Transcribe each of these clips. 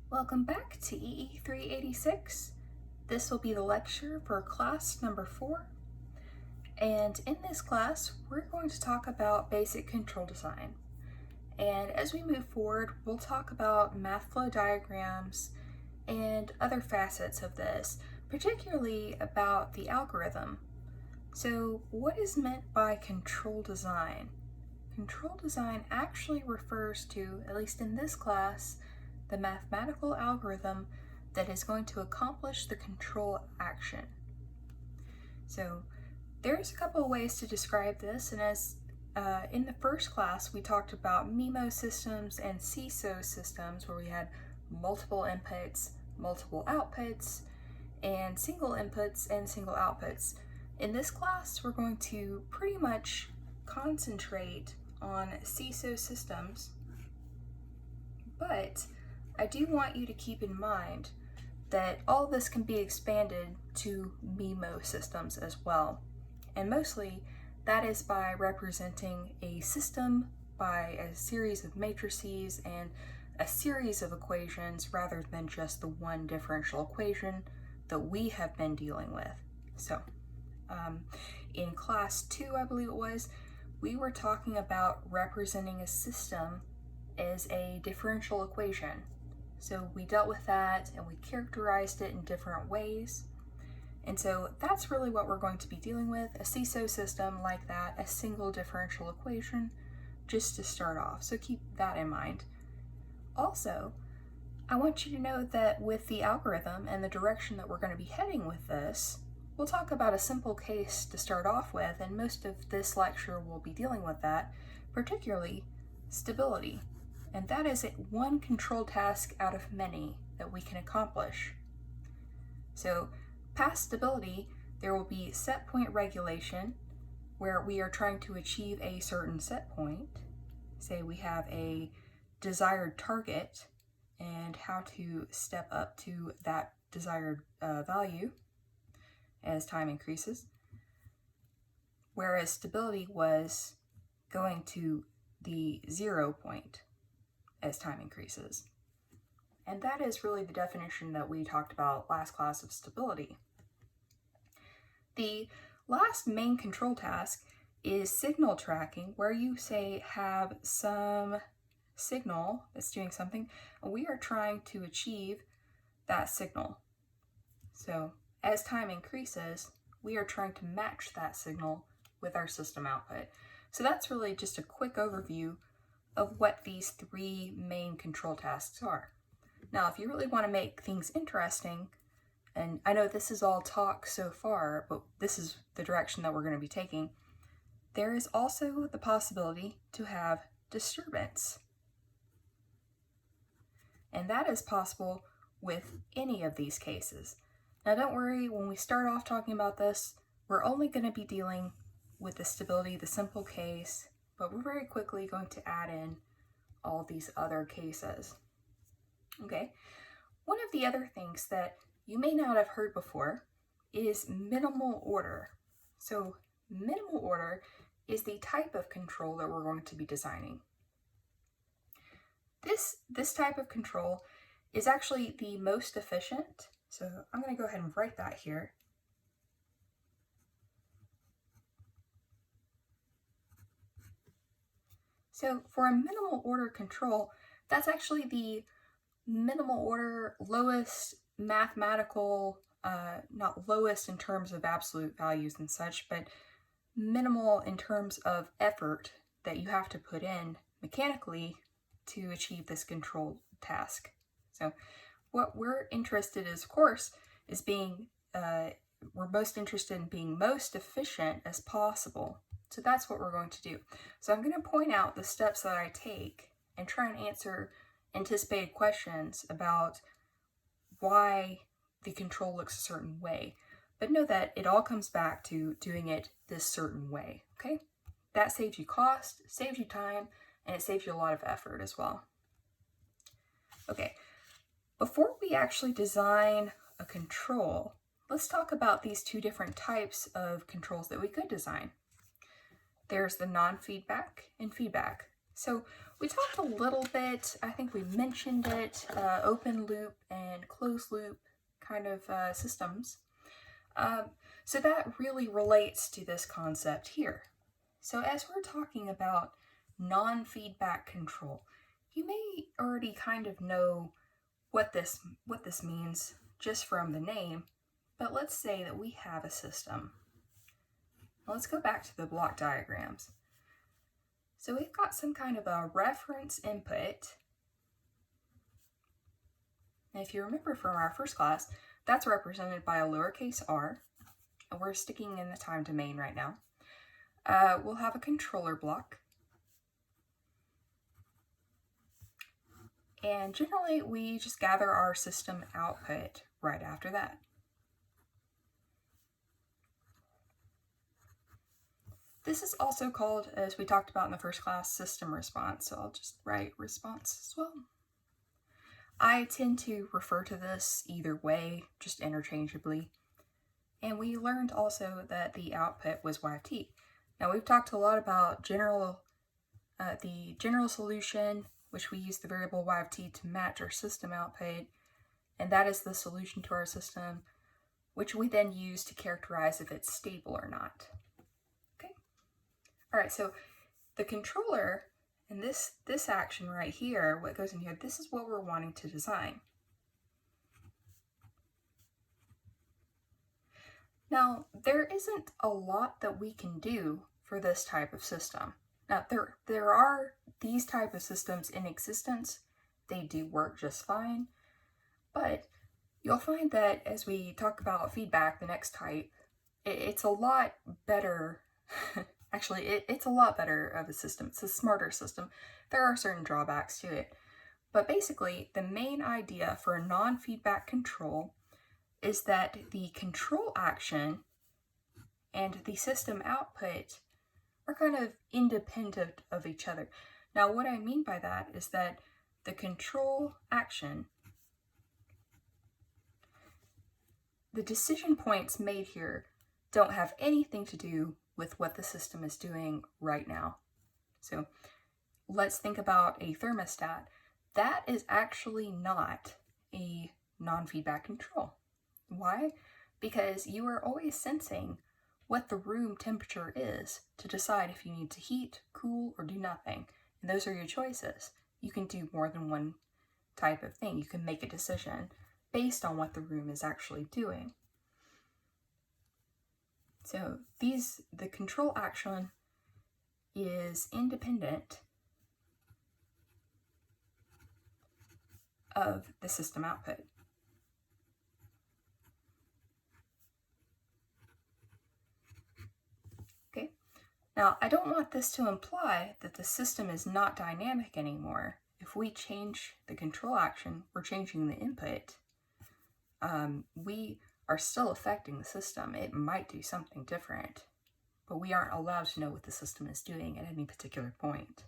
Welcome back to EE 386. This will be the lecture for class number 4. And in this class, we're going to talk about basic control design. And as we move forward, we'll talk about math flow diagrams and other facets of this, particularly about the algorithm. So what is meant by control design? Control design actually refers to, at least in this class, the mathematical algorithm that is going to accomplish the control action. So there's a couple of ways to describe this, and as in the first class we talked about MIMO systems and CISO systems where we had multiple inputs, multiple outputs, and single inputs and single outputs. In this class we're going to pretty much concentrate on CISO systems, but I do want you to keep in mind that all of this can be expanded to MIMO systems as well. And mostly that is by representing a system by a series of matrices and a series of equations rather than just the one differential equation that we have been dealing with. So in class 2, I believe it was, we were talking about representing a system as a differential equation. So we dealt with that and we characterized it in different ways. And so that's really what we're going to be dealing with, a CISO system like that, a single differential equation, just to start off. So keep that in mind. Also, I want you to know that with the algorithm and the direction that we're going to be heading with this, we'll talk about a simple case to start off with, and most of this lecture will be dealing with that, particularly stability. And that is one control task out of many that we can accomplish. So past stability, there will be set point regulation where we are trying to achieve a certain set point. Say we have a desired target and how to step up to that desired value as time increases. Whereas stability was going to the 0 point as time increases. And that is really the definition that we talked about last class of stability. The last main control task is signal tracking, where you say have some signal that's doing something, and we are trying to achieve that signal. So as time increases, we are trying to match that signal with our system output. So that's really just a quick overview of what these 3 main control tasks are. Now, if you really want to make things interesting, and I know this is all talk so far, but this is the direction that we're going to be taking, there is also the possibility to have disturbance. And that is possible with any of these cases. Now don't worry, when we start off talking about this, we're only going to be dealing with the stability, the simple case, but we're very quickly going to add in all these other cases. Okay, one of the other things that you may not have heard before is minimal order. So minimal order is the type of control that we're going to be designing. This type of control is actually the most efficient. So I'm going to go ahead and write that here. So for a minimal order control, that's actually the minimal order, lowest mathematical, not lowest in terms of absolute values and such, but minimal in terms of effort that you have to put in mechanically to achieve this control task. So what we're interested in, of course, is being, we're most interested in being most efficient as possible. So that's what we're going to do. So I'm going to point out the steps that I take and try and answer anticipated questions about why the control looks a certain way. But know that it all comes back to doing it this certain way, okay? That saves you cost, saves you time, and it saves you a lot of effort as well. Okay, before we actually design a control, let's talk about these 2 different types of controls that we could design. There's the non-feedback and feedback. So we talked a little bit, I think we mentioned it, open loop and closed loop kind of systems. So that really relates to this concept here. So as we're talking about non-feedback control, you may already kind of know what this means just from the name, but let's say that we have a system. Now let's go back to the block diagrams. So we've got some kind of a reference input. And if you remember from our first class, that's represented by a lowercase r, and we're sticking in the time domain right now. We'll have a controller block. And generally, we just gather our system output right after that. This is also called, as we talked about in the first class, system response. So I'll just write response as well. I tend to refer to this either way, just interchangeably. And we learned also that the output was y of t. Now we've talked a lot about the general solution, which we use the variable y of t to match our system output, and that is the solution to our system, which we then use to characterize if it's stable or not. Okay. All right, so the controller and this action right here, what goes in here, this is what we're wanting to design. Now, there isn't a lot that we can do for this type of system. Now, there are these type of systems in existence. They do work just fine, but you'll find that as we talk about feedback, the next type, it's a lot better. Actually, it's a lot better of a system. It's a smarter system. There are certain drawbacks to it, but basically, the main idea for a non-feedback control is that the control action and the system output are kind of independent of each other. Now, what I mean by that is that the control action, the decision points made here don't have anything to do with what the system is doing right now. So let's think about a thermostat. That is actually not a non-feedback control. Why? Because you are always sensing what the room temperature is to decide if you need to heat, cool, or do nothing. And those are your choices. You can do more than one type of thing. You can make a decision based on what the room is actually doing. So the control action is independent of the system output. Okay. Now, I don't want this to imply that the system is not dynamic anymore. If we change the control action, we're changing the input. We are still affecting the system. It might do something different, but we aren't allowed to know what the system is doing at any particular point.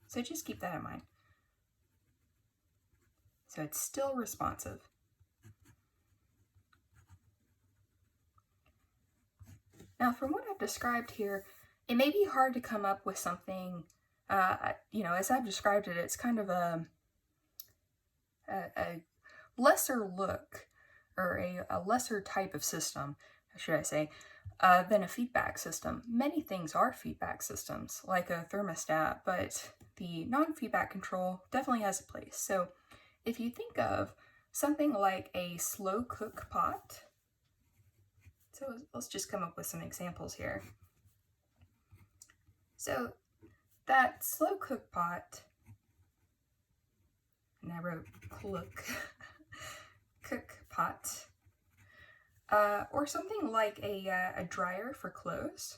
So just keep that in mind. So it's still responsive. Now, from what I've described here, it may be hard to come up with something, as I've described it, it's kind of a lesser look, or a lesser type of system, should I say, than a feedback system. Many things are feedback systems, like a thermostat, but the non-feedback control definitely has a place. So if you think of something like a slow cook pot, so let's just come up with some examples here. So that slow cook pot, and I wrote cook pot, or something like a dryer for clothes.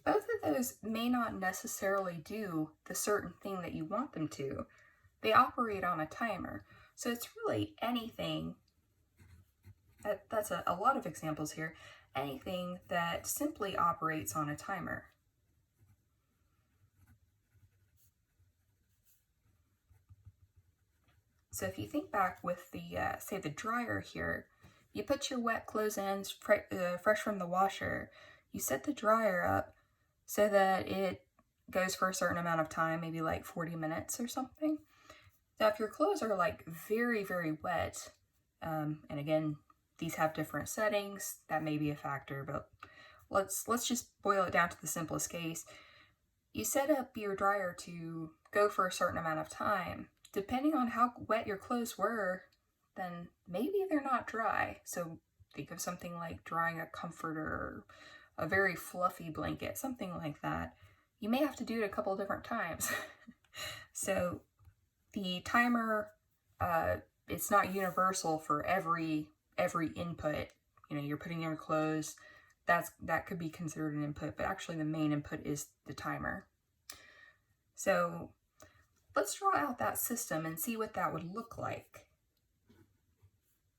Both of those may not necessarily do the certain thing that you want them to. They operate on a timer. So it's really anything, that's a lot of examples here, anything that simply operates on a timer. So if you think back with the, say the dryer here, you put your wet clothes in fresh from the washer, you set the dryer up so that it goes for a certain amount of time, maybe like 40 minutes or something. Now if your clothes are like very, very wet, and again, these have different settings, that may be a factor, but let's just boil it down to the simplest case. You set up your dryer to go for a certain amount of time. Depending on how wet your clothes were, then maybe they're not dry. So think of something like drying a comforter or a very fluffy blanket, something like that. You may have to do it a couple of different times. So the timer, it's not universal for every input. You know, you're putting in your clothes, that could be considered an input, but actually the main input is the timer. So let's draw out that system and see what that would look like.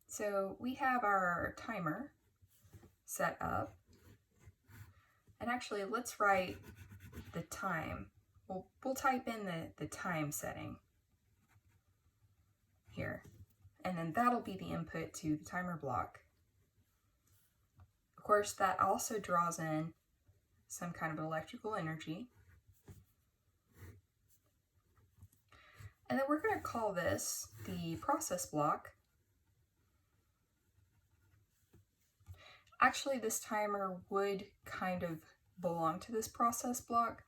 So we have our timer set up, and actually let's write the time. We'll type in the time setting here, and then that'll be the input to the timer block. Of course, that also draws in some kind of electrical energy. And then we're going to call this the process block. Actually, this timer would kind of belong to this process block.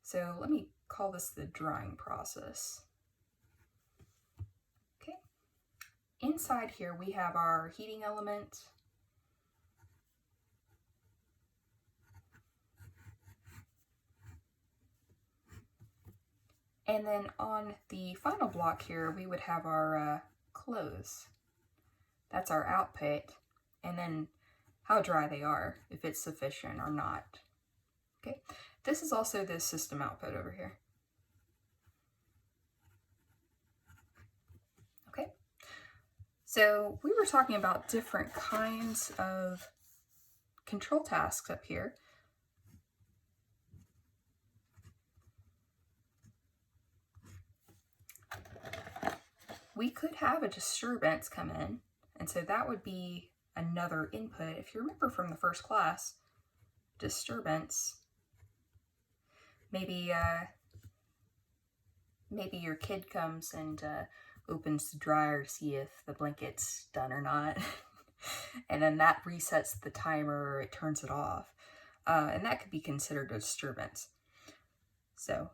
So let me call this the drying process. Okay. Inside here, we have our heating element. And then on the final block here, we would have our clothes. That's our output. And then how dry they are, if it's sufficient or not. Okay, this is also the system output over here. Okay, so we were talking about different kinds of control tasks up here. We could have a disturbance come in, and so that would be another input. If you remember from the first class, disturbance, maybe your kid comes and opens the dryer to see if the blanket's done or not, and then that resets the timer or it turns it off, and that could be considered a disturbance. So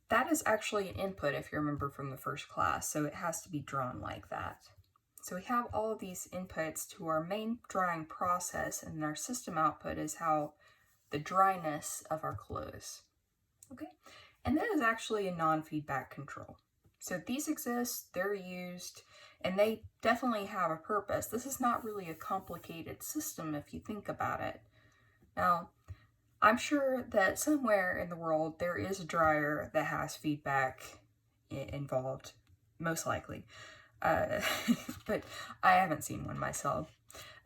that is actually an input if you remember from the first class, so it has to be drawn like that. So we have all of these inputs to our main drying process, and our system output is how the dryness of our clothes. Okay, and that is actually a non-feedback control. So these exist, they're used, and they definitely have a purpose. This is not really a complicated system if you think about it. Now, I'm sure that somewhere in the world there is a dryer that has feedback involved, most likely. But I haven't seen one myself.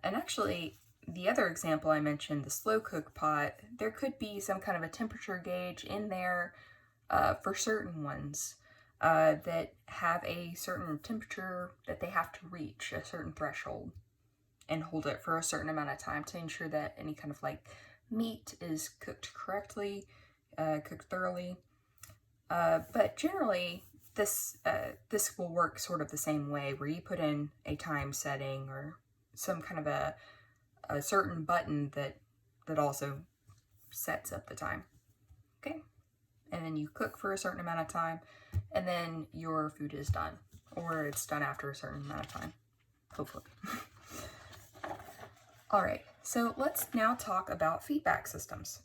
And actually, the other example I mentioned, the slow cook pot, there could be some kind of a temperature gauge in there for certain ones that have a certain temperature that they have to reach, a certain threshold, and hold it for a certain amount of time to ensure that any kind of like meat is cooked correctly, cooked thoroughly. But generally, this will work sort of the same way, where you put in a time setting or some kind of a certain button that also sets up the time. Okay, and then you cook for a certain amount of time, and then your food is done, or it's done after a certain amount of time, hopefully. All right, so let's now talk about feedback systems.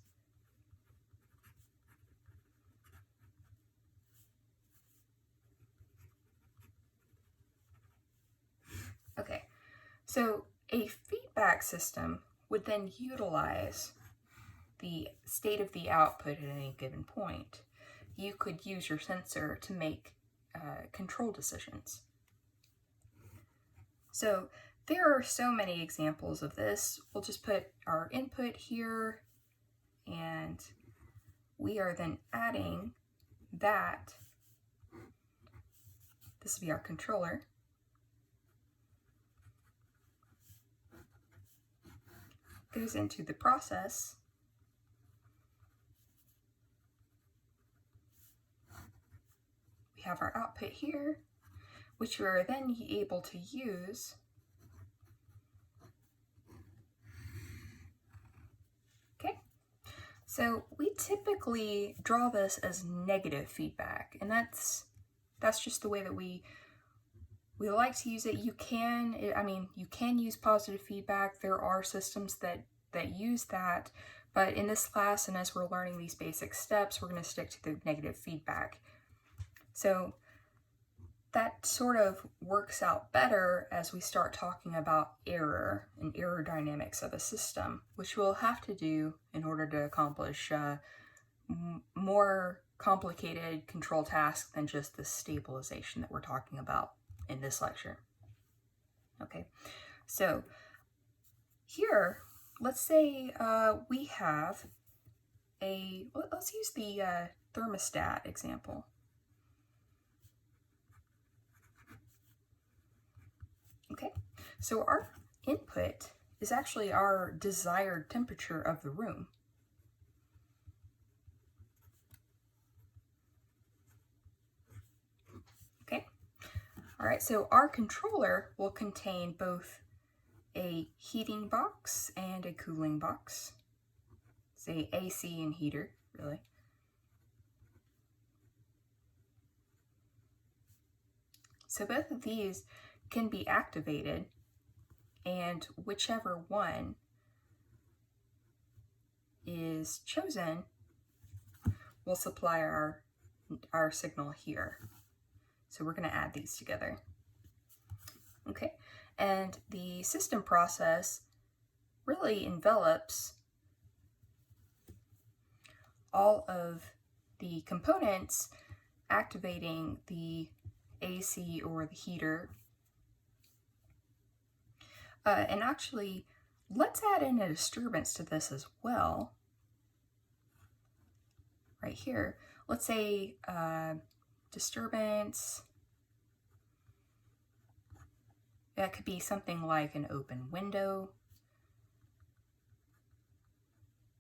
Okay, so a feedback system would then utilize the state of the output at any given point. You could use your sensor to make control decisions. So there are so many examples of this. We'll just put our input here, and we are then adding that This will be our controller. Goes into the process. We have our output here, which we are then able to use So we typically draw this as negative feedback, and that's just the way that we like to use it. You can use positive feedback. There are systems that use that, but in this class and as we're learning these basic steps, we're going to stick to the negative feedback. So that sort of works out better as we start talking about error and error dynamics of a system, which we'll have to do in order to accomplish more complicated control tasks than just the stabilization that we're talking about in this lecture. Okay, so here, let's say we have let's use the thermostat example. Okay, so our input is actually our desired temperature of the room. Okay, all right, so our controller will contain both a heating box and a cooling box. Say AC and heater, really. So both of these can be activated, and whichever one is chosen will supply our signal here. So we're going to add these together. Okay, and the system process really envelops all of the components activating the AC or the heater. And actually, let's add in a disturbance to this as well. Right here, let's say disturbance, that could be something like an open window,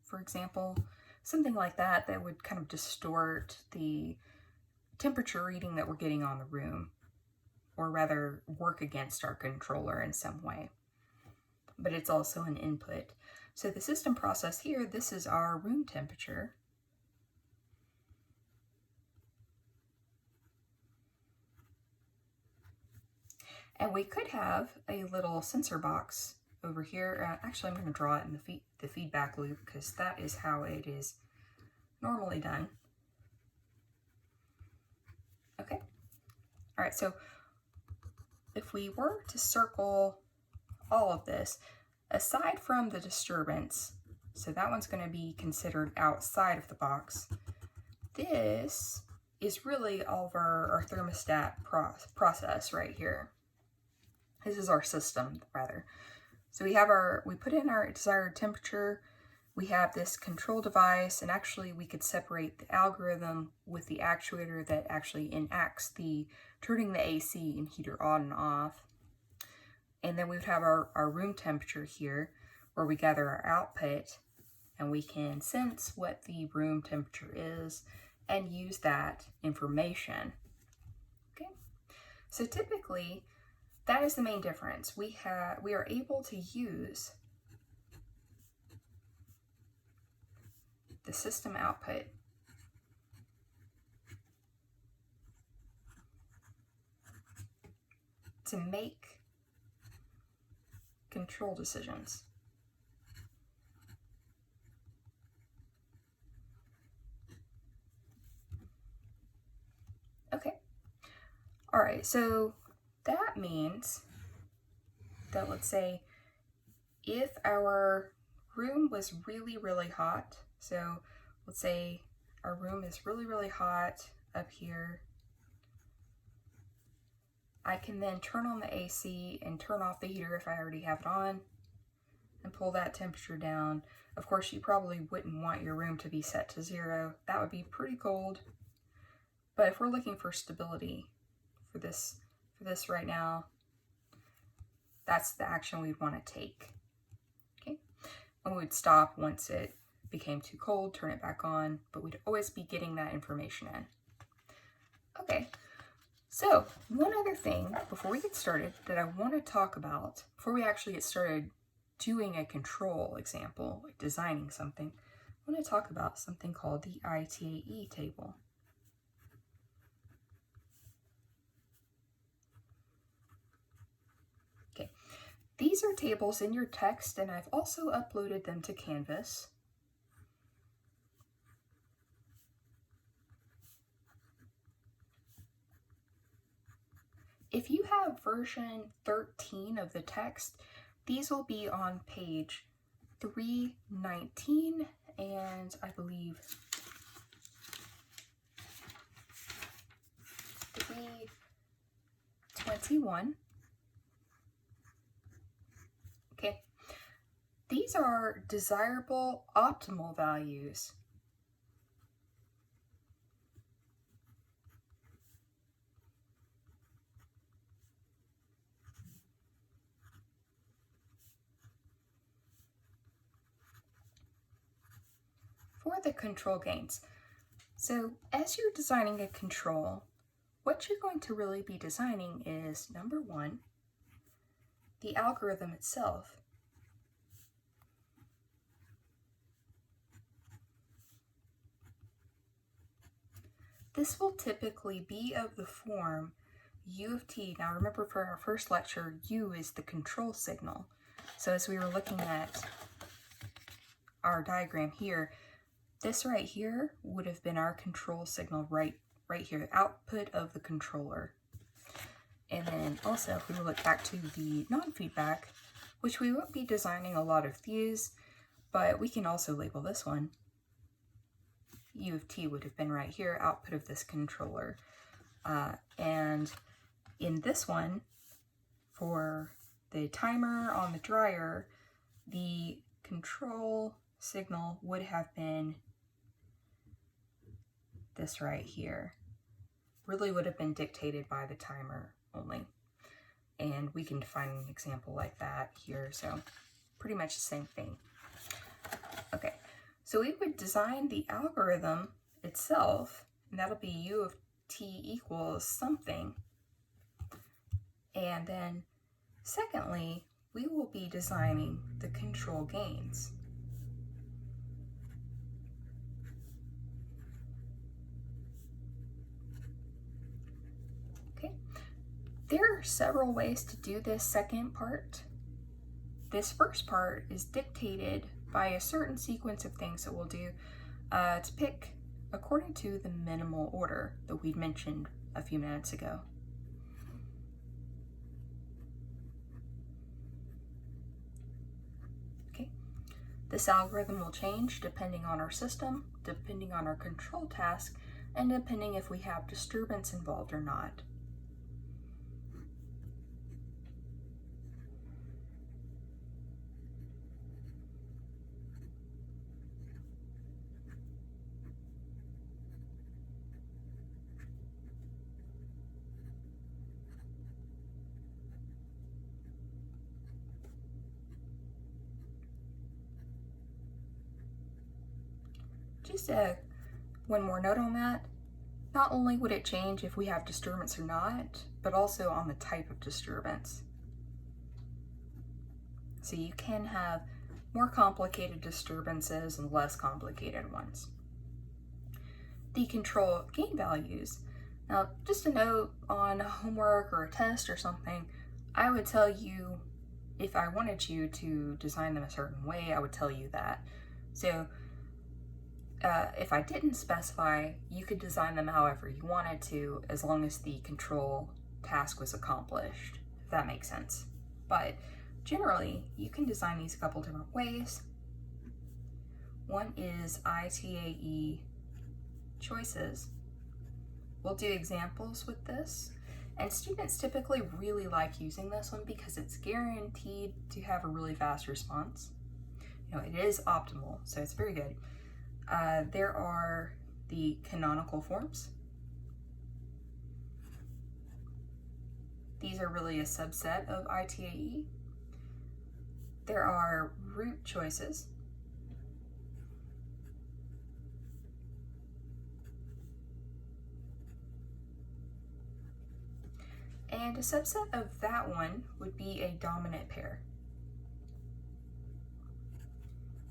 for example. Something like that would kind of distort the temperature reading that we're getting on the room, or rather work against our controller in some way. But it's also an input. So the system process here, this is our room temperature. And we could have a little sensor box over here. Actually, I'm going to draw it in the feedback loop because that is how it is normally done. Okay. All right, so if we were to circle all of this, aside from the disturbance, so that one's going to be considered outside of the box, this is really all of our thermostat process right here. This is our system, rather. So we put in our desired temperature, we have this control device, and actually we could separate the algorithm with the actuator that actually enacts the turning the AC and heater on and off. And then we would have our room temperature here, where we gather our output, and we can sense what the room temperature is and use that information. Okay, so typically that is the main difference. We are able to use the system output to make control decisions. Okay, all right, so that means that, let's say, if our room was really, really hot, so let's say our room is really, really hot up here, I can then turn on the AC and turn off the heater if I already have it on and pull that temperature down. Of course, you probably wouldn't want your room to be set to 0. That would be pretty cold. But if we're looking for stability, for this right now, that's the action we'd want to take. Okay, and we would stop once it became too cold, turn it back on, but we'd always be getting that information in. Okay, so one other thing before we get started that I want to talk about, before we actually get started doing a control example, like designing something, I want to talk about something called the ITAE table. Okay, these are tables in your text, and I've also uploaded them to Canvas. If you have version 13 of the text, these will be on page 319 and I believe 321. Okay, these are desirable optimal values. For the control gains. So as you're designing a control, what you're going to really be designing is, number one, the algorithm itself. This will typically be of the form U of t. Now remember, for our first lecture, U is the control signal. So as we were looking at our diagram here, this right here would have been our control signal right here, the output of the controller. And then also, if we look back to the non-feedback, which we won't be designing a lot of these, but we can also label this one. U of t would have been right here, output of this controller. And in this one, for the timer on the dryer, the control signal would have been this right here. Really would have been dictated by the timer only. And we can define an example like that here, so pretty much the same thing. Okay, so we would design the algorithm itself, and that'll be U of t equals something. And then secondly, we will be designing the control gains. There are several ways to do this second part. This first part is dictated by a certain sequence of things that we'll do to pick according to the minimal order that we mentioned a few minutes ago. Okay, this algorithm will change depending on our system, depending on our control task, and depending if we have disturbance involved or not. Just one more note on that. Not only would it change if we have disturbance or not, but also on the type of disturbance. So you can have more complicated disturbances and less complicated ones. The control gain values. Now, just a note on homework or a test or something, I would tell you, if I wanted you to design them a certain way, I would tell you that. So if I didn't specify, you could design them however you wanted to, as long as the control task was accomplished, if that makes sense. But generally, you can design these a couple different ways. One is ITAE choices. We'll do examples with this, and students typically really like using this one because it's guaranteed to have a really fast response. You know, it is optimal, so it's very good. There are the canonical forms. these are really a subset of ITAE. There are root choices. And a subset of that one would be a dominant pair.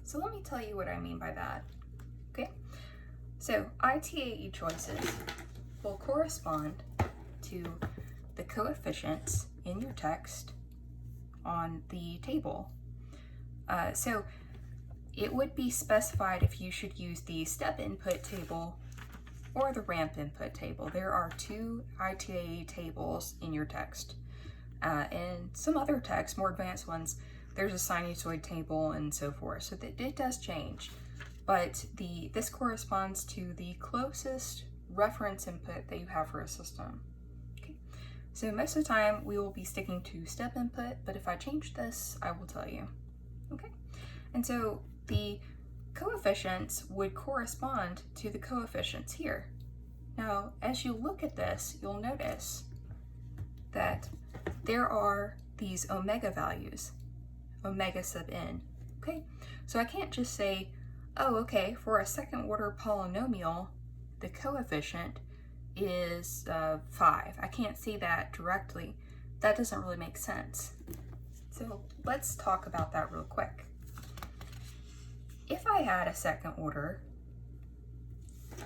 So let me tell you what I mean by that. Okay, so ITAE choices will correspond to the coefficients in your text on the table. So it would be specified if you should use the step input table or the ramp input table. There are two ITAE tables in your text. And some other texts, more advanced ones, there's a sinusoid table and so forth. So that it does change. But this corresponds to the closest reference input that you have for a system. Okay. So most of the time we will be sticking to step input, but if I change this, I will tell you. Okay. And so the coefficients would correspond to the coefficients here. Now, as you look at this, you'll notice that there are these omega values, omega sub n. Okay, so I can't just say, oh, okay, for a second order polynomial, the coefficient is 5. I can't see that directly. That doesn't really make sense. So let's talk about that real quick. If I had a second order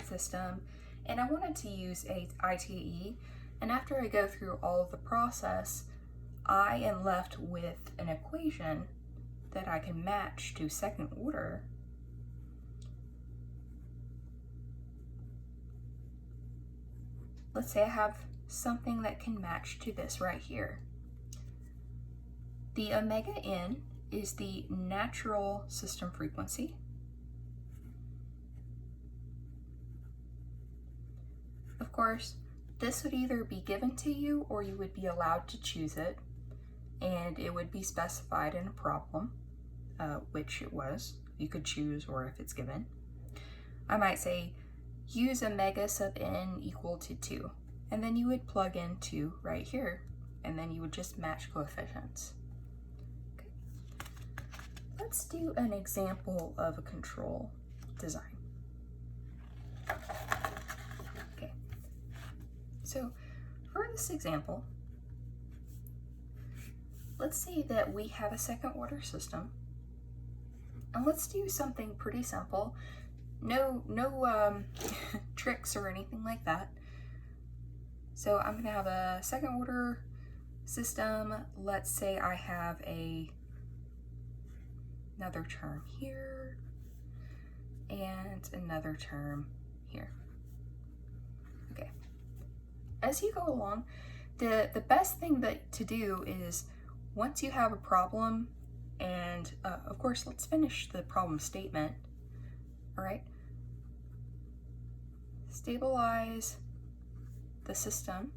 system and I wanted to use a ITAE, and after I go through all of the process, I am left with an equation that I can match to second order, let's say I have something that can match to this right here. The omega n is the natural system frequency. Of course, this would either be given to you or you would be allowed to choose it, and it would be specified in a problem, which it was. You could choose or if it's given. I might say, use omega sub n equal to 2, and then you would plug in 2 right here, and then you would just match coefficients. Okay. Let's do an example of a control design. Okay, so for this example, let's say that we have a second order system, and let's do something pretty simple. No tricks or anything like that. So I'm gonna have a second order system. Let's say I have another term here and another term here. Okay. As you go along, the best thing to do is, once you have a problem, and of course, let's finish the problem statement. All right. Stabilize the system.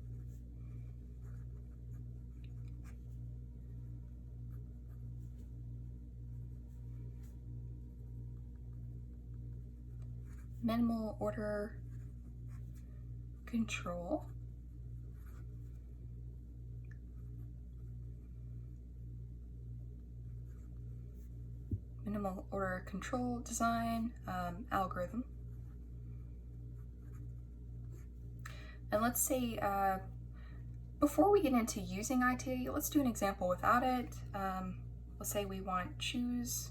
Minimal order control. Minimal order control design algorithm. And let's say, before we get into using ITAE, let's do an example without it. Let's say we want choose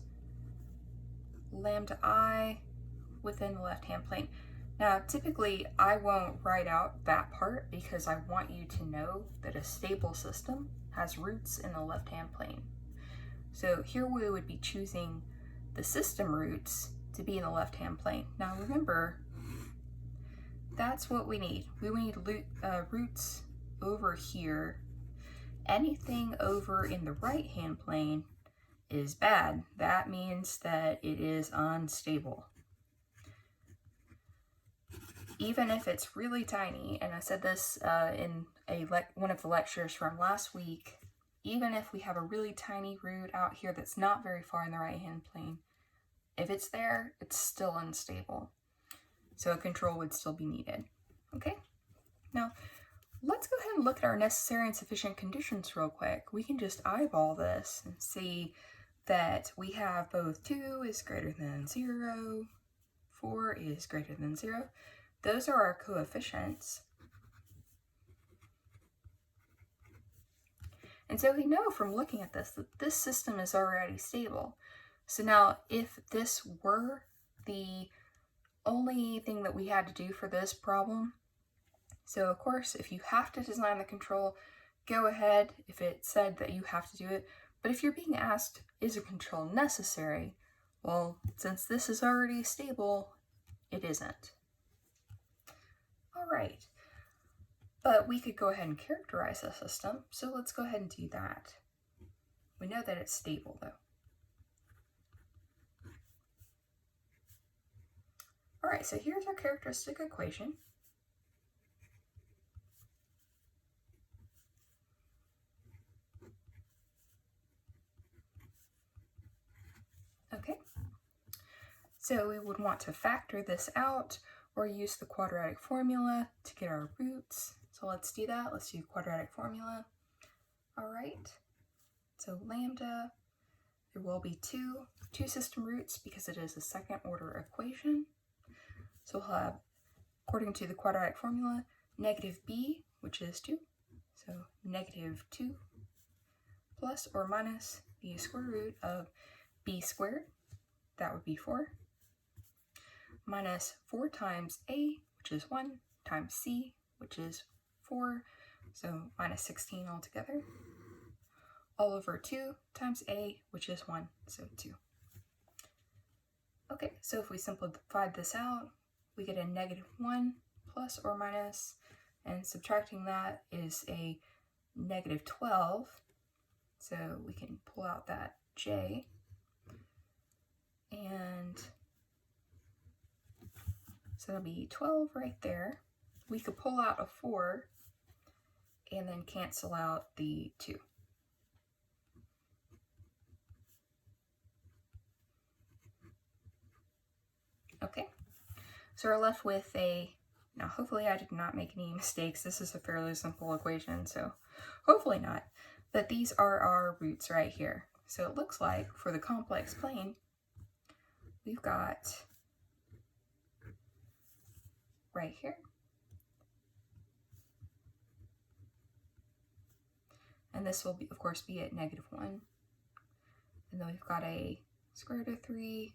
lambda I within the left-hand plane. Now, typically, I won't write out that part because I want you to know that a stable system has roots in the left-hand plane. So here we would be choosing the system roots to be in the left-hand plane. Now remember, that's what we need. We need roots over here. Anything over in the right-hand plane is bad. That means that it is unstable. Even if it's really tiny, and I said this in one of the lectures from last week, even if we have a really tiny root out here that's not very far in the right-hand plane, if it's there, it's still unstable. So a control would still be needed. Okay? Now, Let's go ahead and look at our necessary and sufficient conditions real quick. We can just eyeball this and see that we have both 2 is greater than 0, 4 is greater than 0. Those are our coefficients. And so we know from looking at this that this system is already stable. So now if this were the only thing that we had to do for this problem, so of course if you have to design the control, go ahead if it said that you have to do it. But if you're being asked, is a control necessary? Well, since this is already stable, it isn't. All right. But we could go ahead and characterize the system, so let's go ahead and do that. We know that it's stable though. All right, so here's our characteristic equation. Okay, so we would want to factor this out or use the quadratic formula to get our roots. So let's do that. Let's do quadratic formula. All right, so lambda, there will be two system roots because it is a second order equation. So we'll have, according to the quadratic formula, negative b, which is 2. So negative 2 plus or minus the square root of b squared, that would be 4, minus 4 times a, which is 1, times c, which is 4, so minus 16 altogether, all over 2 times a, which is 1, so 2. Okay, so if we simplify this out, we get a negative 1 plus or minus, and subtracting that is a negative 12, so we can pull out that j, and so that'll be 12 right there. We could pull out a 4 and then cancel out the 2. Okay, so we're left with now hopefully I did not make any mistakes. This is a fairly simple equation, so hopefully not. But these are our roots right here. So it looks like for the complex plane, we've got right here, and this will be, of course, be at negative 1. And then we've got a square root of 3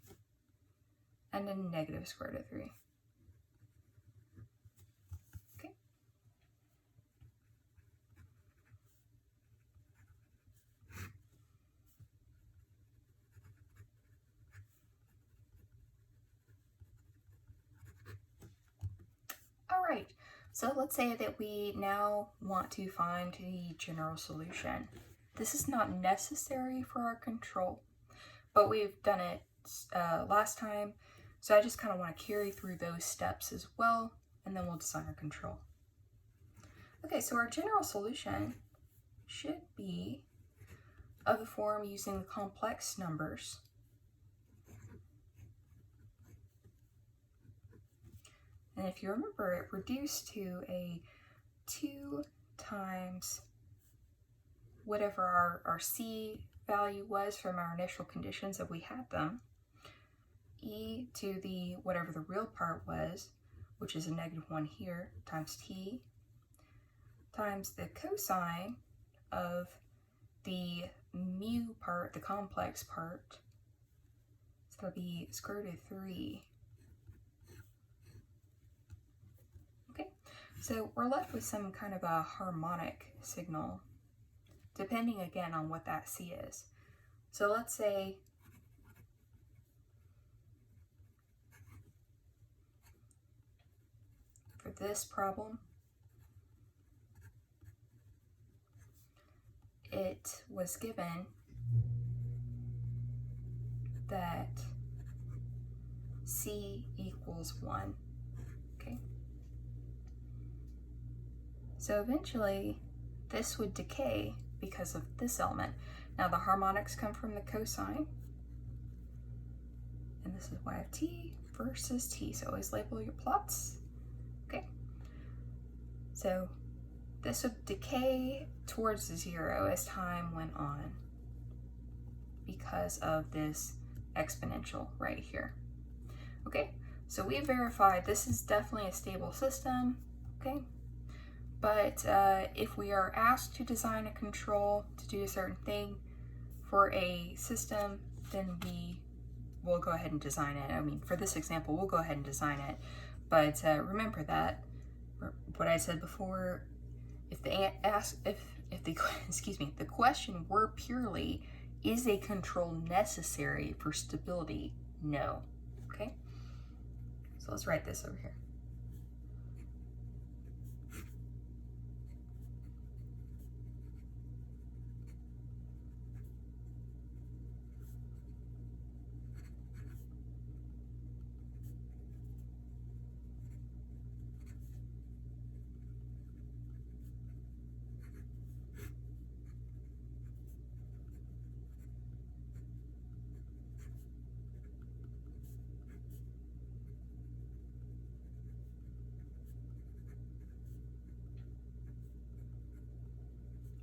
and a negative square root of 3. Okay. All right, so let's say that we now want to find the general solution. This is not necessary for our control, but we've done it last time, so I just kind of want to carry through those steps as well, and then we'll design our control. Okay, so our general solution should be of the form using the complex numbers. And if you remember, it reduced to a 2 times whatever our c value was from our initial conditions if we had them, e to the whatever the real part was, which is a negative 1 here, times t, times the cosine of the mu part, the complex part. So that'll be square root of 3. Okay, so we're left with some kind of a harmonic signal, depending again on what that c is. So let's say for this problem, it was given that c equals 1, okay? So eventually this would decay because of this element. Now the harmonics come from the cosine, and this is y of t versus t, so always label your plots. Okay, so this would decay towards 0 as time went on because of this exponential right here. Okay, so we verified this is definitely a stable system, okay? But if we are asked to design a control to do a certain thing for a system, then we will go ahead and design it. I mean, for this example, we'll go ahead and design it. But remember that what I said before, if the the question were purely, is a control necessary for stability? No. Okay. So let's write this over here.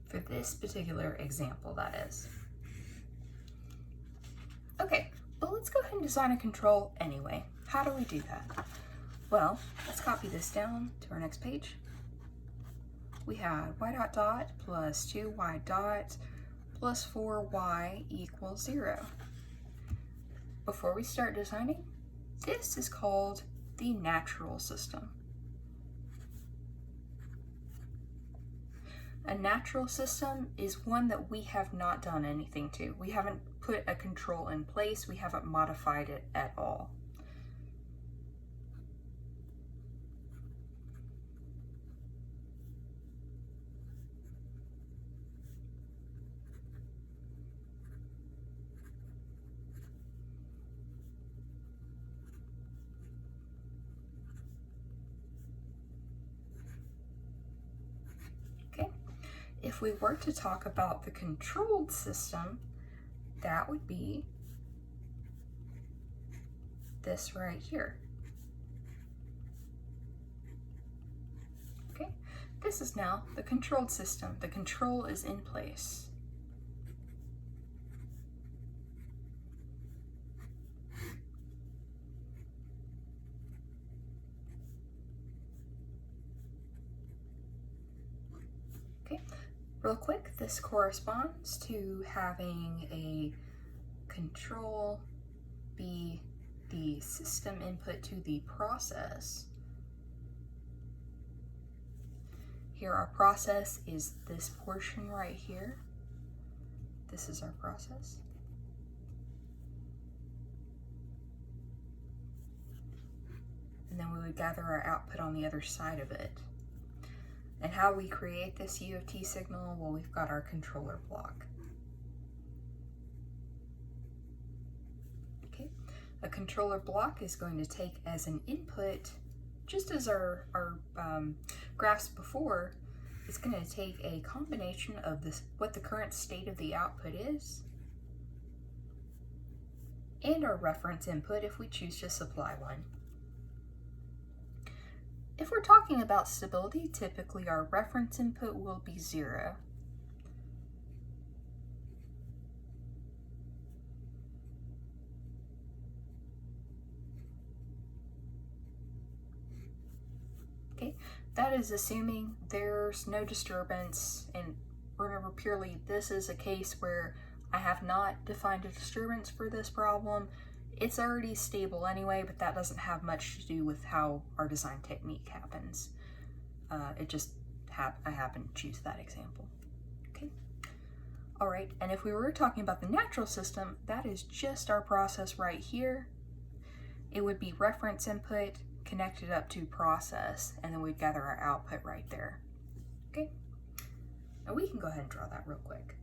For this particular example, that is. Okay, but let's go ahead and design a control anyway. How do we do that? Well, let's copy this down to our next page. We had y dot dot plus 2y dot plus 4y equals 0. Before we start designing, this is called the natural system. A natural system is one that we have not done anything to. We haven't put a control in place. We haven't modified it at all. If we were to talk about the controlled system, that would be this right here. Okay, this is now the controlled system. The control is in place. Okay. Real quick, this corresponds to having a control be the system input to the process. Here our process is this portion right here. This is our process. And then we would gather our output on the other side of it. And how we create this U of T signal, well, we've got our controller block. Okay, a controller block is going to take as an input, just as our graphs before, it's going to take a combination of this, what the current state of the output is, and our reference input if we choose to supply one. If we're talking about stability, typically our reference input will be 0. Okay, that is assuming there's no disturbance, and remember purely this is a case where I have not defined a disturbance for this problem. It's already stable anyway, but that doesn't have much to do with how our design technique happens. It just I happen to choose that example. Okay. All right, and if we were talking about the natural system, that is just our process right here. It would be reference input connected up to process, and then we'd gather our output right there. Okay. Now we can go ahead and draw that real quick.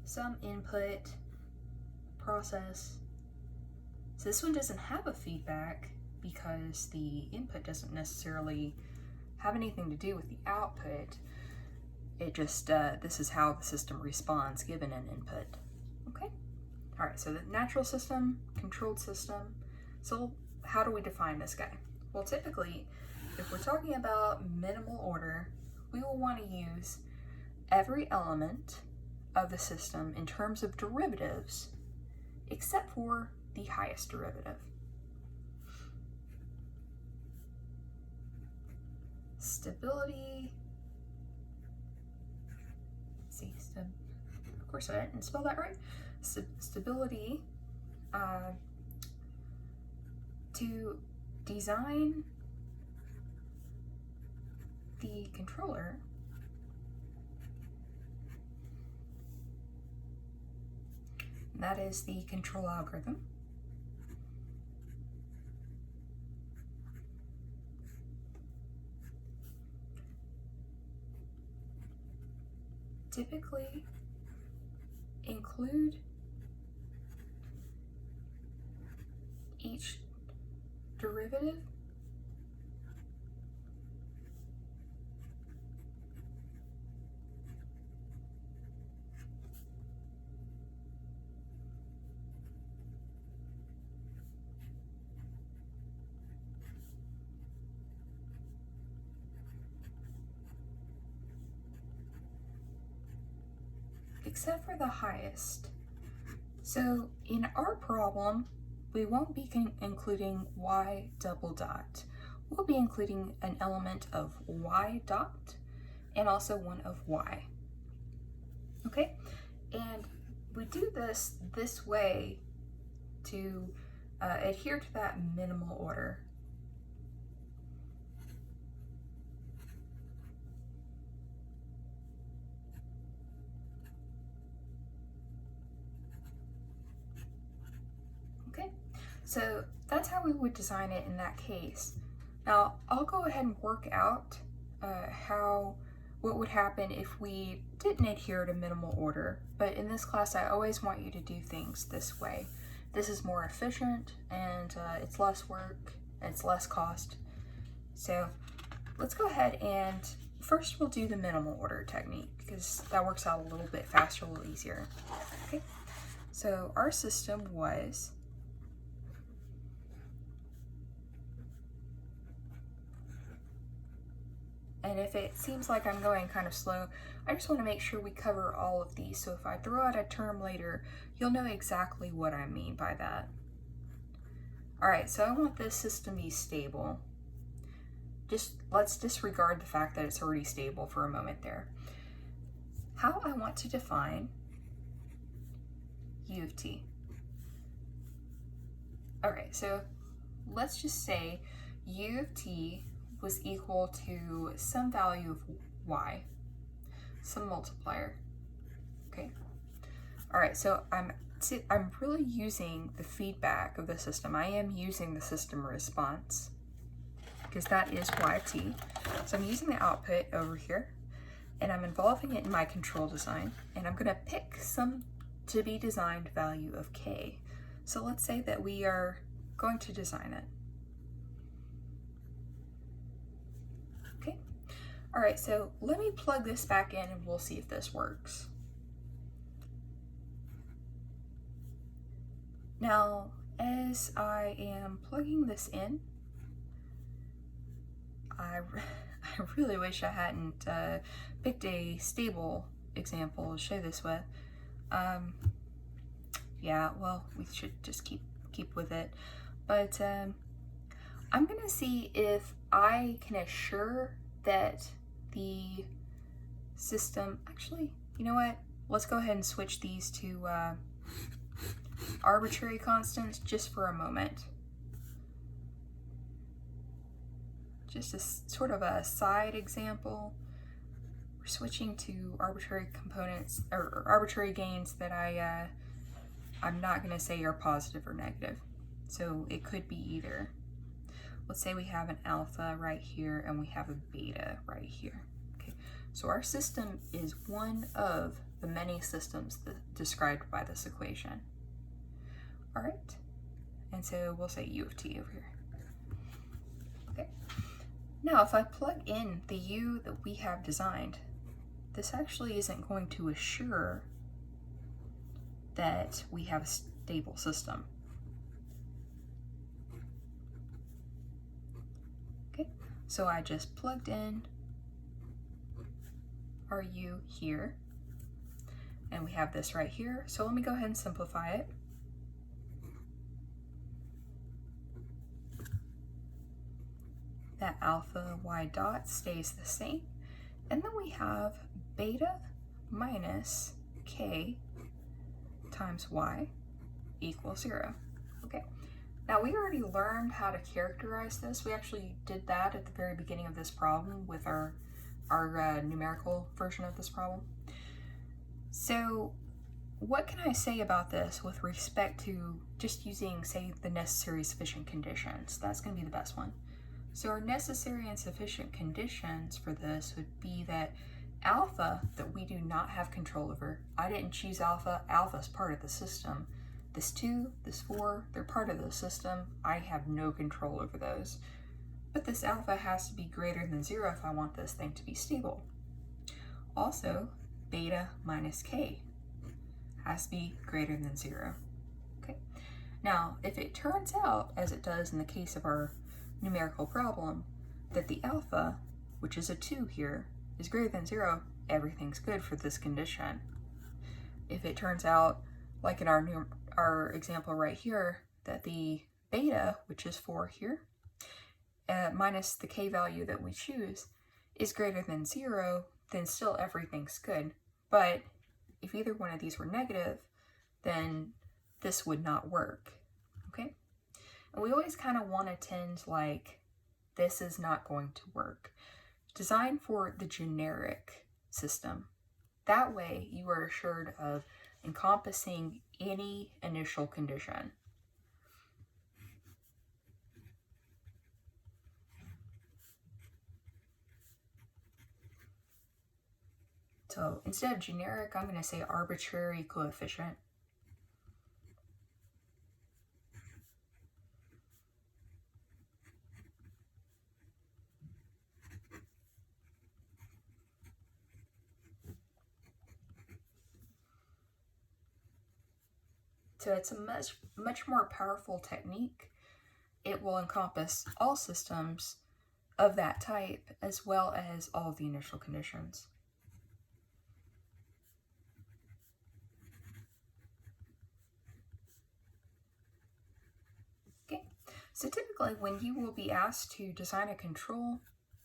Some input, process. So this one doesn't have a feedback because the input doesn't necessarily have anything to do with the output. It just, this is how the system responds given an input. Okay? All right, so the natural system, controlled system. So how do we define this guy? Well, typically if we're talking about minimal order, we will want to use every element of the system in terms of derivatives except for the highest derivative. Stability, let's see, of course I didn't spell that right. Stability to design the controller that is the control algorithm. Typically include each derivative except for the highest. So in our problem, we won't be including y double dot. We'll be including an element of y dot and also one of y. Okay, and we do this way to adhere to that minimal order. Okay, so that's how we would design it in that case. Now I'll go ahead and work out what would happen if we didn't adhere to minimal order, but in this class I always want you to do things this way. This is more efficient and it's less work, it's less cost. So let's go ahead and first we'll do the minimal order technique because that works out a little bit faster, a little easier. Okay, so our system was and if it seems like I'm going kind of slow, I just want to make sure we cover all of these. So if I throw out a term later, you'll know exactly what I mean by that. All right, so I want this system to be stable. Let's disregard the fact that it's already stable for a moment there. How I want to define u of t. All right, so let's just say u of t was equal to some value of y, some multiplier, okay? All right, so I'm really using the feedback of the system. I am using the system response because that is y of t. So I'm using the output over here and I'm involving it in my control design and I'm gonna pick some to be designed value of k. So let's say that we are going to design it. All right, so let me plug this back in and we'll see if this works. Now, as I am plugging this in, I really wish I hadn't picked a stable example to show this with. Yeah, well, we should just keep with it. But I'm gonna see if I can assure that the system, actually, you know what? Let's go ahead and switch these to arbitrary constants just for a moment. Just a sort of a side example. We're switching to arbitrary components or arbitrary gains that I'm not gonna say are positive or negative. So it could be either. Let's say we have an alpha right here and we have a beta right here. Okay, so our system is one of the many systems described by this equation. All right, and so we'll say u of t over here. Okay, now if I plug in the u that we have designed, this actually isn't going to assure that we have a stable system. So I just plugged in our U here, and we have this right here. So let me go ahead and simplify it. That alpha y dot stays the same. And then we have beta minus k times y equals 0. Okay. Now we already learned how to characterize this. We actually did that at the very beginning of this problem with our numerical version of this problem. So what can I say about this with respect to just using, say, the necessary sufficient conditions? That's going to be the best one. So our necessary and sufficient conditions for this would be that alpha, that we do not have control over. I didn't choose alpha. Alpha is part of the system. This 2, this 4, they're part of the system. I have no control over those. But this alpha has to be greater than 0 if I want this thing to be stable. Also, beta minus k has to be greater than 0. Okay. Now, if it turns out, as it does in the case of our numerical problem, that the alpha, which is a 2 here, is greater than 0, everything's good for this condition. If it turns out, like in our example right here, that the beta, which is 4 here, minus the k value that we choose, is greater than 0, then still everything's good. But if either one of these were negative, then this would not work. Okay? And we always kind of want to tend like, this is not going to work. Design for the generic system. That way you are assured of encompassing any initial condition. So instead of generic, I'm going to say arbitrary coefficient. So it's a much more powerful technique. It will encompass all systems of that type as well as all of the initial conditions. Okay, so typically when you will be asked to design a control,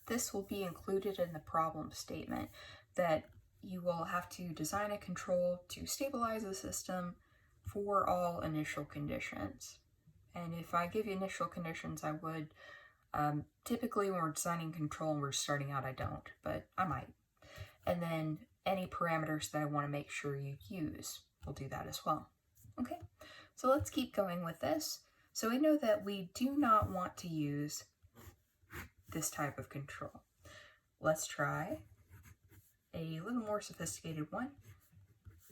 this will be included in the problem statement, that you will have to design a control to stabilize a system for all initial conditions. And if I give you initial conditions, I would. Typically when we're designing control and we're starting out, I don't, but I might. And then any parameters that I want to make sure you use, we'll do that as well. Okay, so let's keep going with this. So we know that we do not want to use this type of control. Let's try a little more sophisticated one.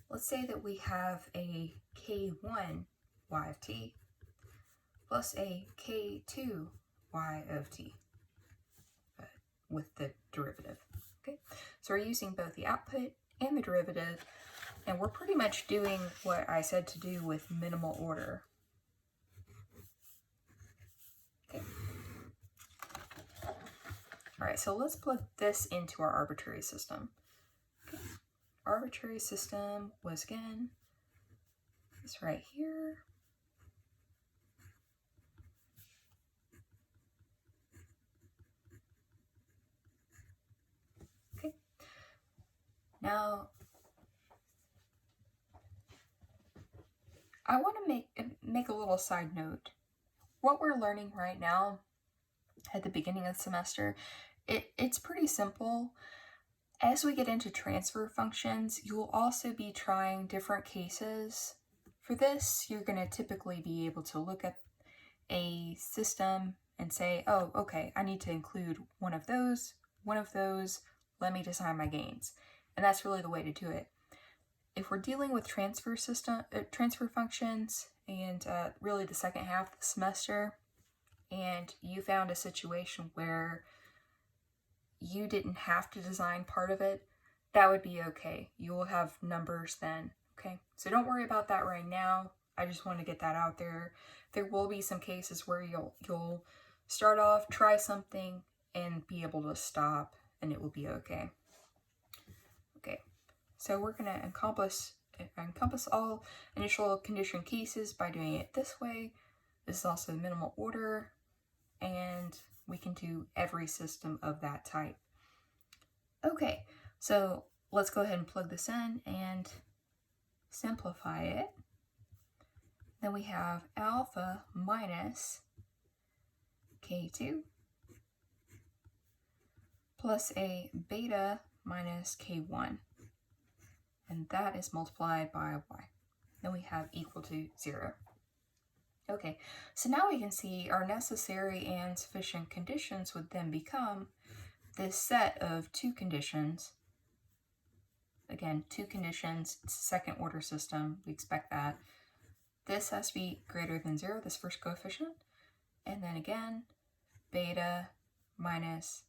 Let's say that we have a k1 y of t plus a k2 y of t with the derivative. Okay, so we're using both the output and the derivative, and we're pretty much doing what I said to do with minimal order. Okay. All right, so let's plug this into our arbitrary system. Okay. Arbitrary system was, again, this right here. Okay. Now, I want to make a little side note. What we're learning right now at the beginning of the semester, it's pretty simple. As we get into transfer functions, you'll also be trying different cases. For this, you're going to typically be able to look at a system and say, oh, okay, I need to include one of those, let me design my gains. And that's really the way to do it. If we're dealing with transfer functions, and really the second half of the semester, and you found a situation where you didn't have to design part of it, that would be okay. You will have numbers then, okay? So don't worry about that right now. I just want to get that out there. There will be some cases where you'll start off, try something, and be able to stop, and it will be okay. Okay, so we're going to encompass all initial condition cases by doing it this way. This is also minimal order, and we can do every system of that type. Okay, so let's go ahead and plug this in and simplify it. Then we have alpha minus K2 plus a beta minus K1, and that is multiplied by y. Then we have equal to 0. Okay, so now we can see our necessary and sufficient conditions would then become this set of two conditions. Again, two conditions, it's a second order system, we expect that. This has to be greater than 0, this first coefficient. And then again, beta minus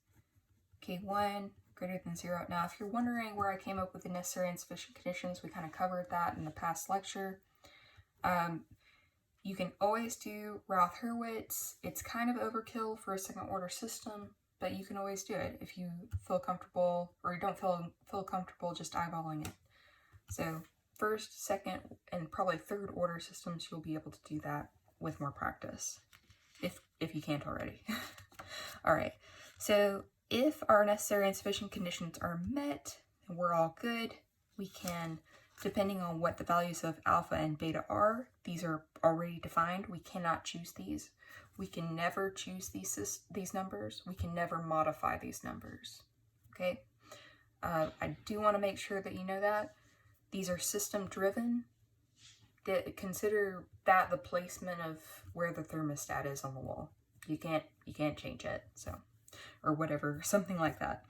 K1 greater than 0. Now, if you're wondering where I came up with the necessary and sufficient conditions, we kind of covered that in the past lecture. You can always do Routh-Hurwitz. It's kind of overkill for a second order system, but you can always do it if you feel comfortable, or you don't feel comfortable just eyeballing it. So first, second, and probably third order systems, you'll be able to do that with more practice, if you can't already. All right, so if our necessary and sufficient conditions are met and we're all good, we can, depending on what the values of alpha and beta are, these are already defined. We cannot choose these. We can never choose these numbers. We can never modify these numbers, okay? I do want to make sure that you know that. These are system driven. Consider that the placement of where the thermostat is on the wall. You can't change it, so, or whatever, something like that.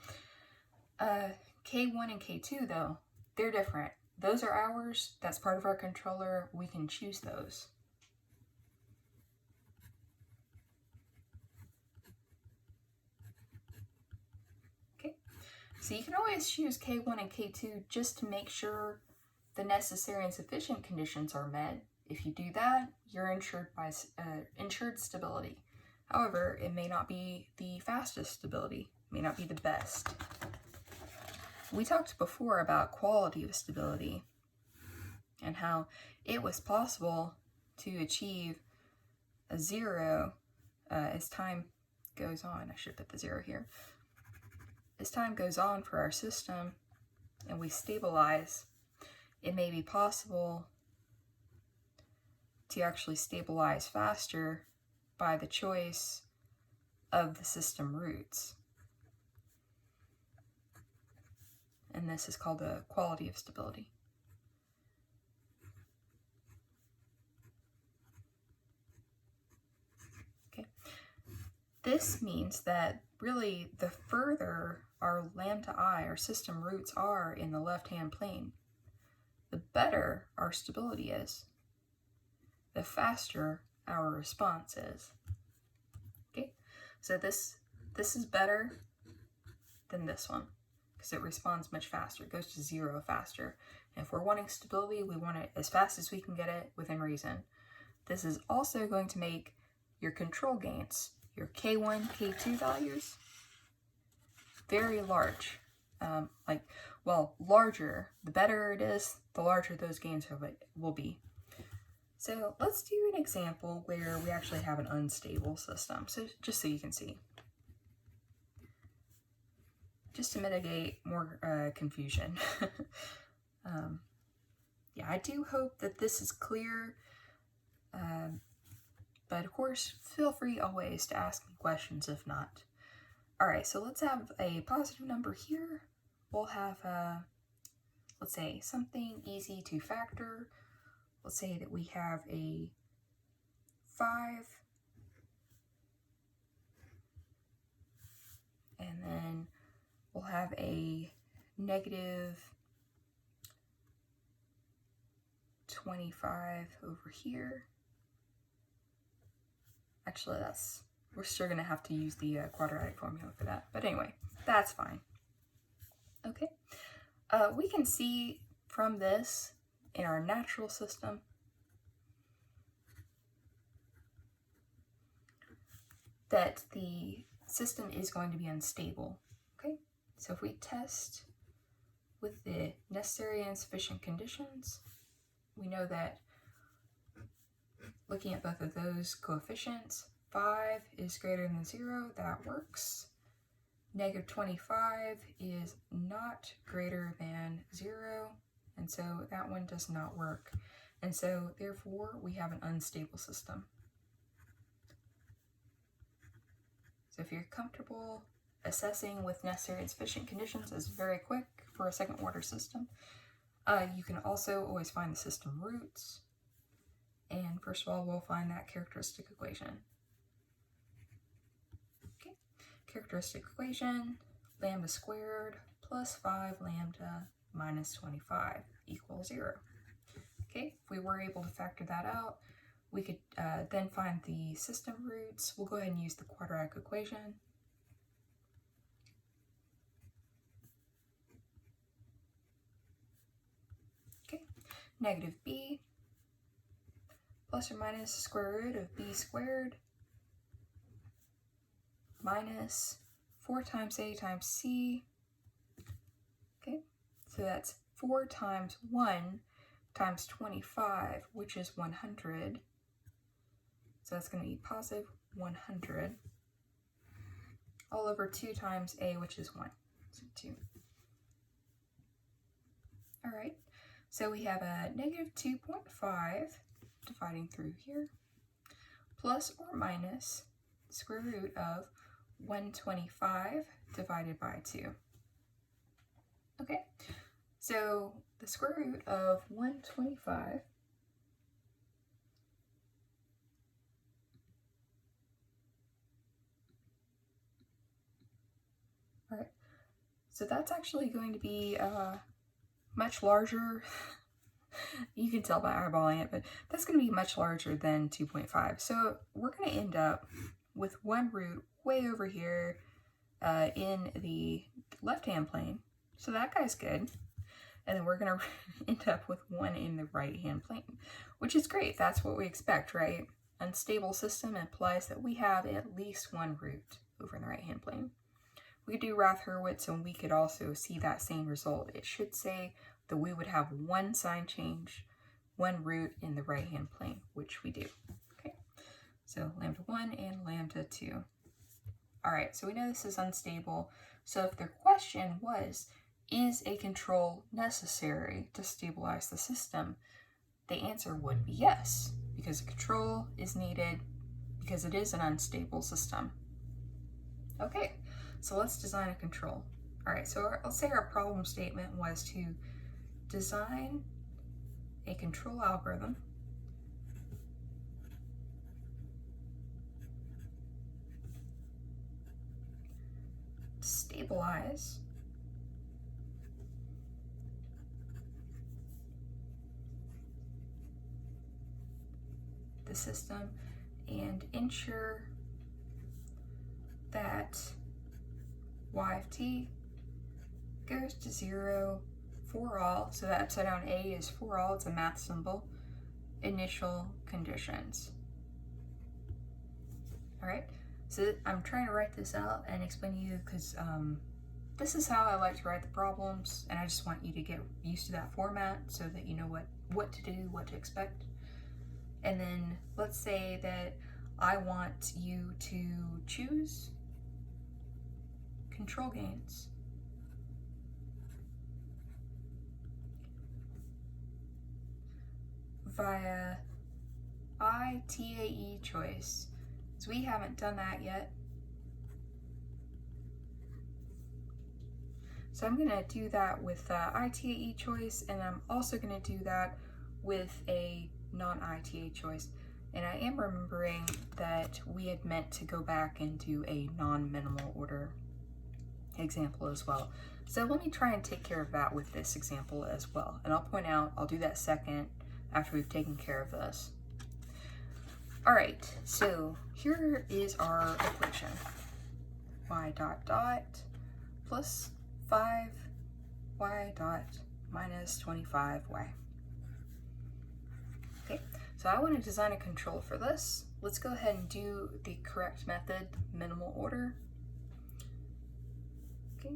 K1 and K2 though, they're different. Those are ours. That's part of our controller. We can choose those. Okay, so you can always choose K1 and K2 just to make sure the necessary and sufficient conditions are met. If you do that, you're insured by insured stability. However, it may not be the fastest stability, may not be the best. We talked before about quality of stability and how it was possible to achieve a 0 as time goes on. I should put the 0 here. As time goes on for our system and we stabilize, it may be possible to actually stabilize faster by the choice of the system roots. And this is called the quality of stability. Okay. This means that really the further our lambda I, our system roots, are in the left-hand plane, the better our stability is, the faster our response is. Okay, so this is better than this one because it responds much faster. It goes to 0 faster. And if we're wanting stability, we want it as fast as we can get it within reason. This is also going to make your control gains, your K1, K2 values, very large. Larger. The better it is, the larger those gains will be. So let's do an example where we actually have an unstable system. So just so you can see. Just to mitigate more confusion. Yeah, I do hope that this is clear. But of course, feel free always to ask me questions if not. All right, so let's have a positive number here. We'll have, let's say, something easy to factor. Let's say that we have a 5, and then we'll have a negative 25 over here. Actually, we're still going to have to use the quadratic formula for that. But anyway, that's fine. Okay, we can see from this in our natural system that the system is going to be unstable. Okay, so if we test with the necessary and sufficient conditions, we know that looking at both of those coefficients, 5 is greater than 0, that works. Negative 25 is not greater than 0, and so that one does not work. And so therefore we have an unstable system. So if you're comfortable assessing with necessary and sufficient conditions, is very quick for a second order system. You can also always find the system roots. And first of all, we'll find that characteristic equation. Okay, characteristic equation, lambda squared plus 5 lambda minus 25 equals 0. Okay, if we were able to factor that out, we could then find the system roots. We'll go ahead and use the quadratic equation. Okay, negative b plus or minus the square root of b squared minus 4 times a times c. Okay, so that's 4 times 1 times 25, which is 100. So that's going to be positive 100 all over 2 times a, which is 1. So 2. All right, so we have a negative 2.5 dividing through here, plus or minus the square root of 125 divided by 2. Okay, so the square root of 125 all right, so that's actually going to be much larger. You can tell by eyeballing it, but that's going to be much larger than 2.5. So we're going to end up with one root way over here in the left-hand plane. So that guy's good. And then we're going to end up with one in the right-hand plane, which is great. That's what we expect, right? Unstable system implies that we have at least one root over in the right-hand plane. We could do Rath-Hurwitz, and we could also see that same result. It should say that we would have one sign change, one root in the right-hand plane, which we do. Okay, so lambda 1 and lambda 2. All right, so we know this is unstable. So if the question was, is a control necessary to stabilize the system? The answer would be yes, because a control is needed because it is an unstable system. Okay, so let's design a control. All right, so let's say our problem statement was to design a control algorithm to stabilize the system and ensure that y of t goes to 0 for all. So the upside down A is for all, it's a math symbol. Initial conditions. All right, so I'm trying to write this out and explain to you because this is how I like to write the problems, and I just want you to get used to that format so that you know what to do, what to expect. And then let's say that I want you to choose control gains via ITAE choice. So we haven't done that yet. So I'm going to do that with ITAE choice, and I'm also going to do that with a non-ITA choice. And I am remembering that we had meant to go back and do a non-minimal order example as well. So let me try and take care of that with this example as well. And I'll point out, I'll do that second after we've taken care of this. All right, so here is our equation. Y dot dot plus 5y dot minus 25y. Okay, so I want to design a control for this. Let's go ahead and do the correct method, minimal order. Okay.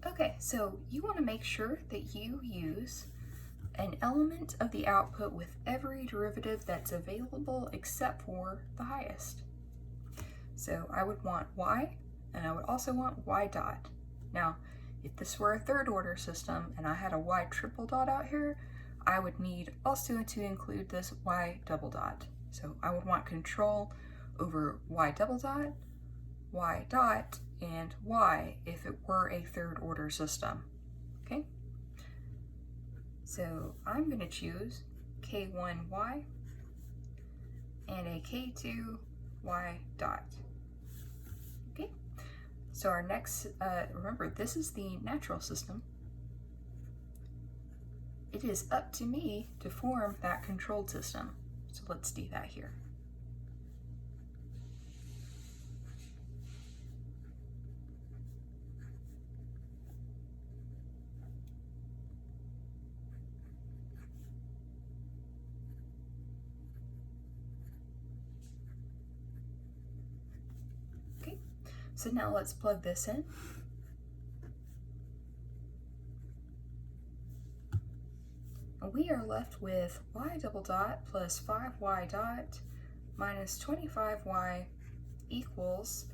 Okay, so you want to make sure that you use an element of the output with every derivative that's available except for the highest. So I would want y, and I would also want y dot. Now, if this were a third order system and I had a y triple dot out here, I would need also to include this y double dot. So I would want control over y double dot, y dot, and y if it were a third order system. Okay? So I'm going to choose k1y and a k2y dot. Okay? So our next, remember, this is the natural system. It is up to me to form that controlled system. So let's do that here. Okay, so now let's plug this in. And we are left with y double dot plus 5y dot minus 25y equals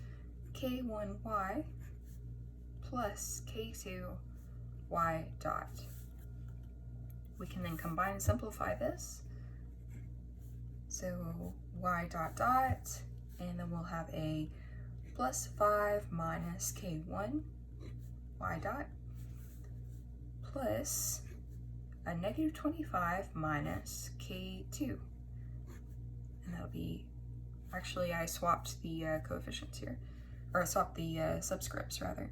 k1y plus k2y dot. We can then combine and simplify this. So y dot dot, and then we'll have a plus 5 minus k1 y dot plus a negative 25 minus k2. And that'll be, actually I swapped the coefficients here, or I swapped the subscripts rather.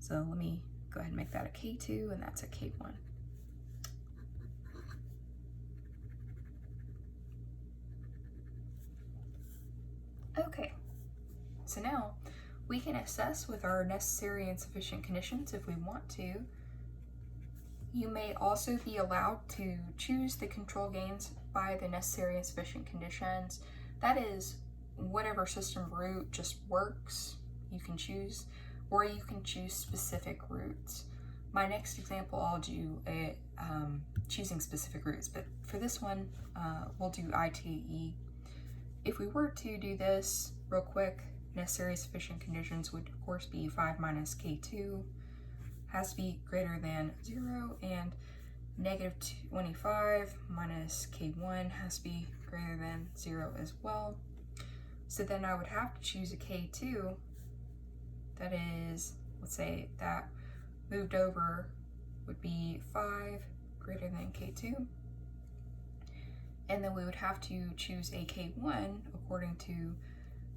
So let me go ahead and make that a k2 and that's a k1. Okay, so now we can assess with our necessary and sufficient conditions if we want to. You may also be allowed to choose the control gains by the necessary and sufficient conditions. That is, whatever system root just works, you can choose, or you can choose specific roots. My next example, I'll do choosing specific roots, but for this one, we'll do ITAE. If we were to do this real quick, necessary sufficient conditions would of course be 5 minus k2 has to be greater than 0, and negative 25 minus k1 has to be greater than 0 as well. So then I would have to choose a k2 that is, let's say that moved over would be 5 greater than k2. And then we would have to choose a k1 according to,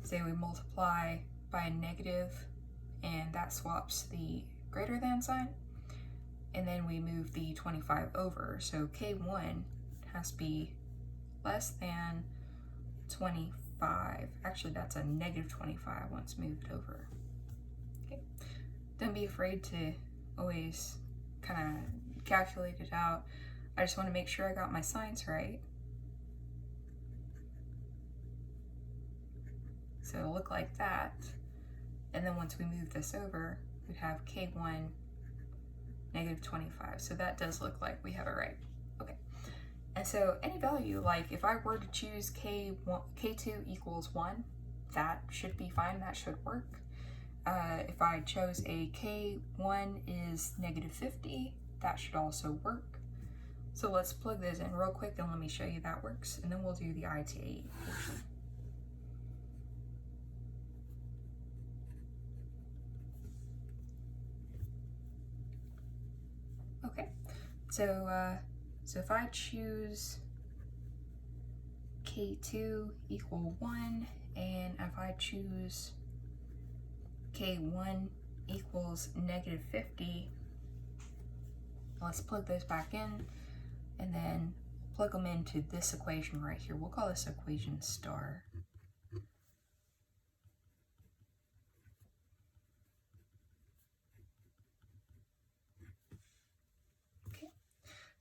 say we multiply by a negative, and that swaps the greater than sign, and then we move the 25 over. So k1 has to be less than 25. Actually, that's a negative 25 once moved over. Okay. Don't be afraid to always kind of calculate it out. I just want to make sure I got my signs right. So it'll look like that. And then once we move this over, we'd have k1 negative 25. So that does look like we have it right. Okay. And so any value, like if I were to choose k2 equals 1, that should be fine. That should work. If I chose a k1 is negative 50, that should also work. So let's plug those in real quick and let me show you that works. And then we'll do the ITAE portion. Okay, so if I choose k2 equal 1, and if I choose k1 equals negative 50, let's plug those back in, and then plug them into this equation right here. We'll call this equation star.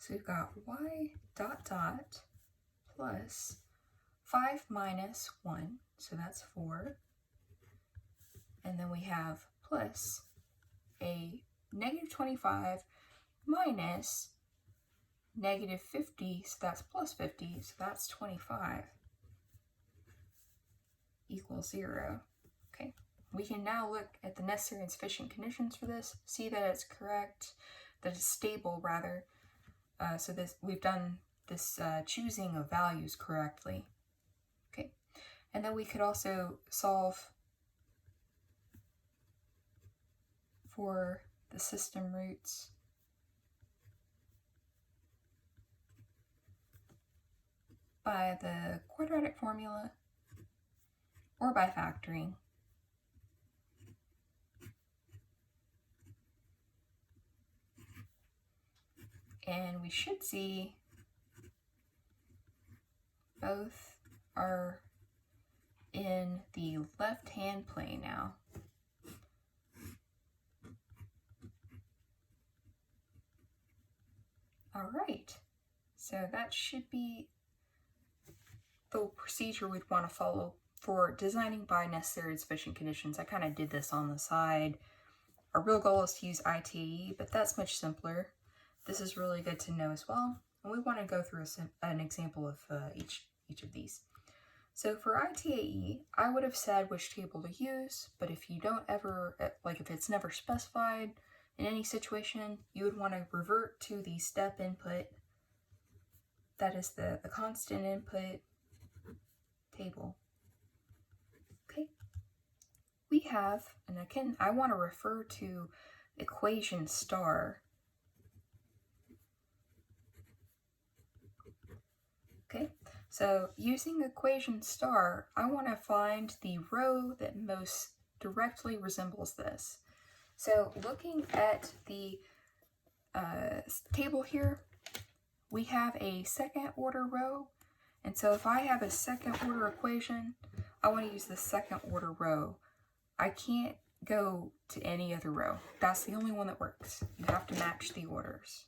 So we've got y dot dot plus 5 minus 1, so that's 4. And then we have plus a negative 25 minus negative 50, so that's plus 50, so that's 25, equals 0. Okay, we can now look at the necessary and sufficient conditions for this, see that it's correct, that it's stable rather. So we've done this choosing of values correctly. Okay, and then we could also solve for the system roots by the quadratic formula or by factoring. And we should see both are in the left-hand plane now. All right, so that should be the procedure we'd want to follow for designing by necessary and sufficient conditions. I kind of did this on the side. Our real goal is to use ITAE, but that's much simpler. This is really good to know as well. And we want to go through an example of each of these. So for ITAE, I would have said which table to use, but if you don't ever, like if it's never specified in any situation, you would want to revert to the step input, that is the constant input table. Okay, we have, and again, I want to refer to equation star. Okay, so using equation star, I want to find the row that most directly resembles this. So looking at the table here, we have a second order row. And so if I have a second order equation, I want to use the second order row. I can't go to any other row. That's the only one that works. You have to match the orders.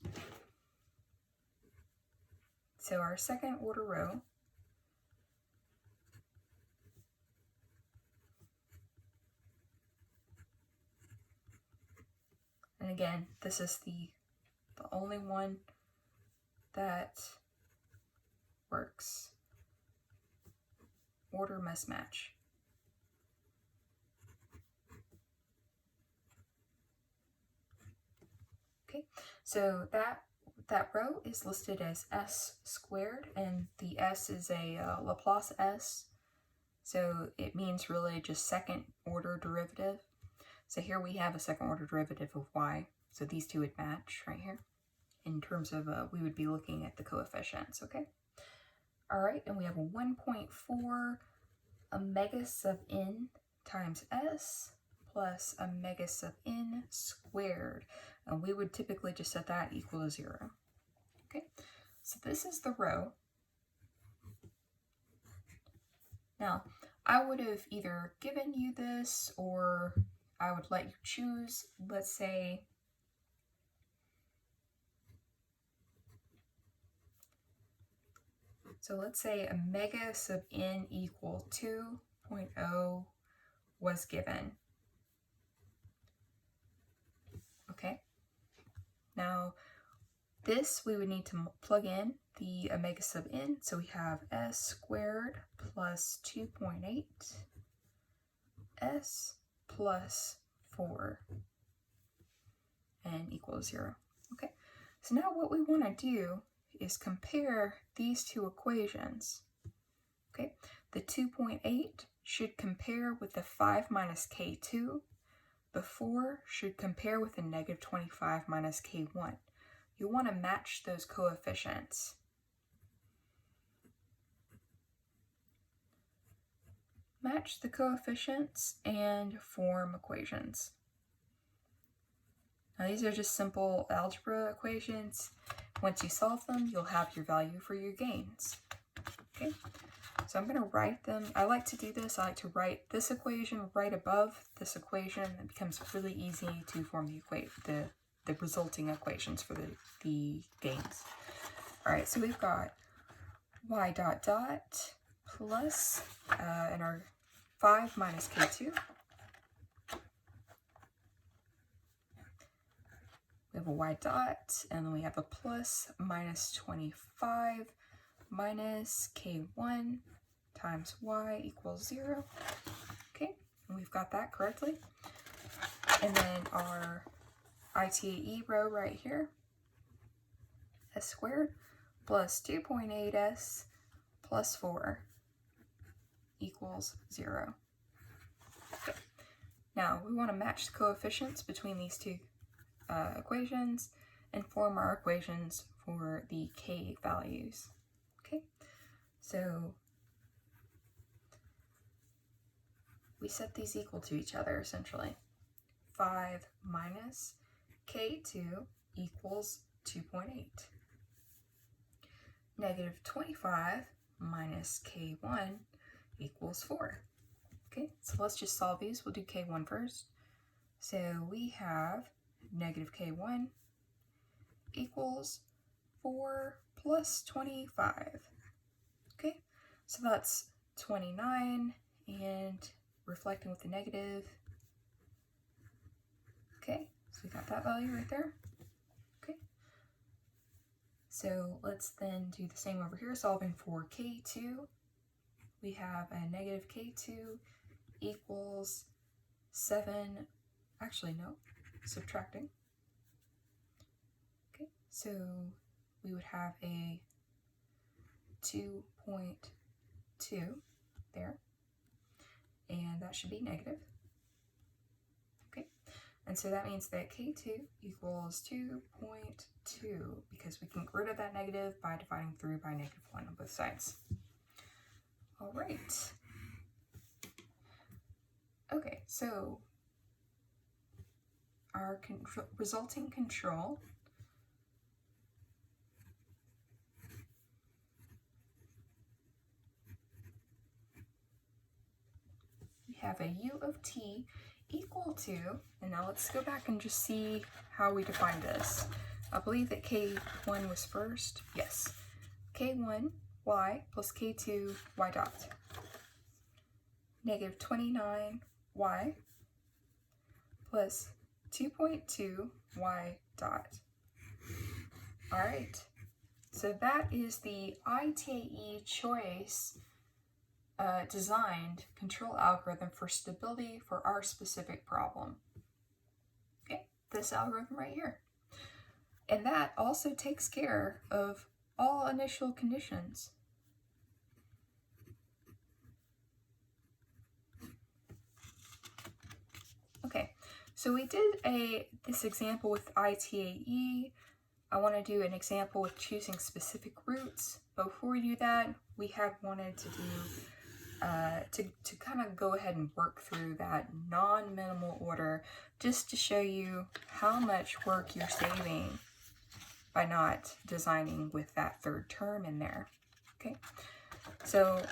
So our second order row and again, this is the only one that works. Order must match. Okay, so that row is listed as s squared, and the s is a Laplace s, so it means really just second order derivative. So here we have a second order derivative of y, so these two would match right here. In terms of, we would be looking at the coefficients, okay? All right, and we have a 1.4 omega sub n times s plus omega sub n squared. And we would typically just set that equal to 0. Okay, so this is the row. Now, I would have either given you this or I would let you choose, let's say, so let's say omega sub n equal 2.0 was given. Okay, now this we would need to plug in the omega sub n, so we have s squared plus 2.8 s plus 4 and equals 0. Okay, so now what we want to do is compare these two equations. Okay, the 2.8 should compare with the 5 minus k2. The 4 should compare with the negative 25 minus k1. You want to match those coefficients. Match the coefficients and form equations. Now these are just simple algebra equations. Once you solve them, you'll have your value for your gains. Okay, so I'm going to write them. I like to do this. I like to write this equation right above this equation. It becomes really easy to form the resulting equations for the gains. All right, so we've got y dot dot plus, and our 5 minus k2. We have a y dot, and then we have a plus minus 25 minus k1 times y equals 0. Okay, and we've got that correctly. And then our ITAE row right here, s squared plus 2.8s plus 4 equals 0. Okay. Now we want to match the coefficients between these two equations and form our equations for the k values. Okay, so we set these equal to each other essentially. 5 minus k2 equals 2.8. Negative 25 minus k1 equals 4. Okay, so let's just solve these. We'll do k1 first. So we have negative k1 equals 4 plus 25. Okay, so that's 29, and reflecting with the negative. Okay, so we got that value right there. Okay, so let's then do the same over here, solving for k2. We have a negative k2 equals 7, actually no, subtracting. Okay, so we would have a 2.2 there, and that should be negative. Okay, and so that means that k2 equals 2.2 because we can get rid of that negative by dividing through by negative 1 on both sides. All right. Okay, so our resulting control we have a u of t equal to, and now let's go back and just see how we defined this. I believe that k1 was first. Yes. k1 y plus k2 y dot. Negative 29 y plus 2.2 y dot. All right, so that is the ITAE choice designed control algorithm for stability for our specific problem. Okay, this algorithm right here. And that also takes care of all initial conditions. Okay, so we did this example with ITAE. I want to do an example with choosing specific roots. But before we do that, we had wanted to do to kind of go ahead and work through that non-minimal order, just to show you how much work you're saving by not designing with that third term in there. Okay, so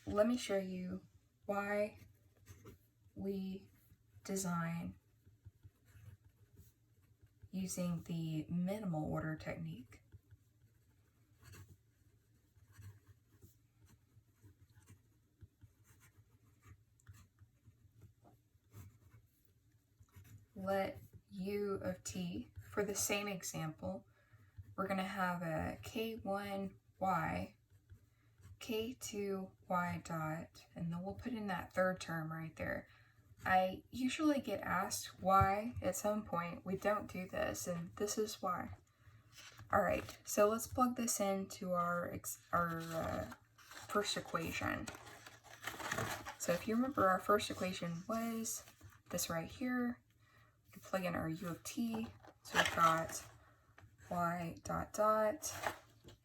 let me show you why we design using the minimal order technique. Let u of t, for the same example, we're going to have a k1 y, k2 y dot, and then we'll put in that third term right there. I usually get asked why at some point. We don't do this, and this is why. All right, so let's plug this into our first equation. So if you remember, our first equation was this right here. We can plug in our u of t. So we've got y dot dot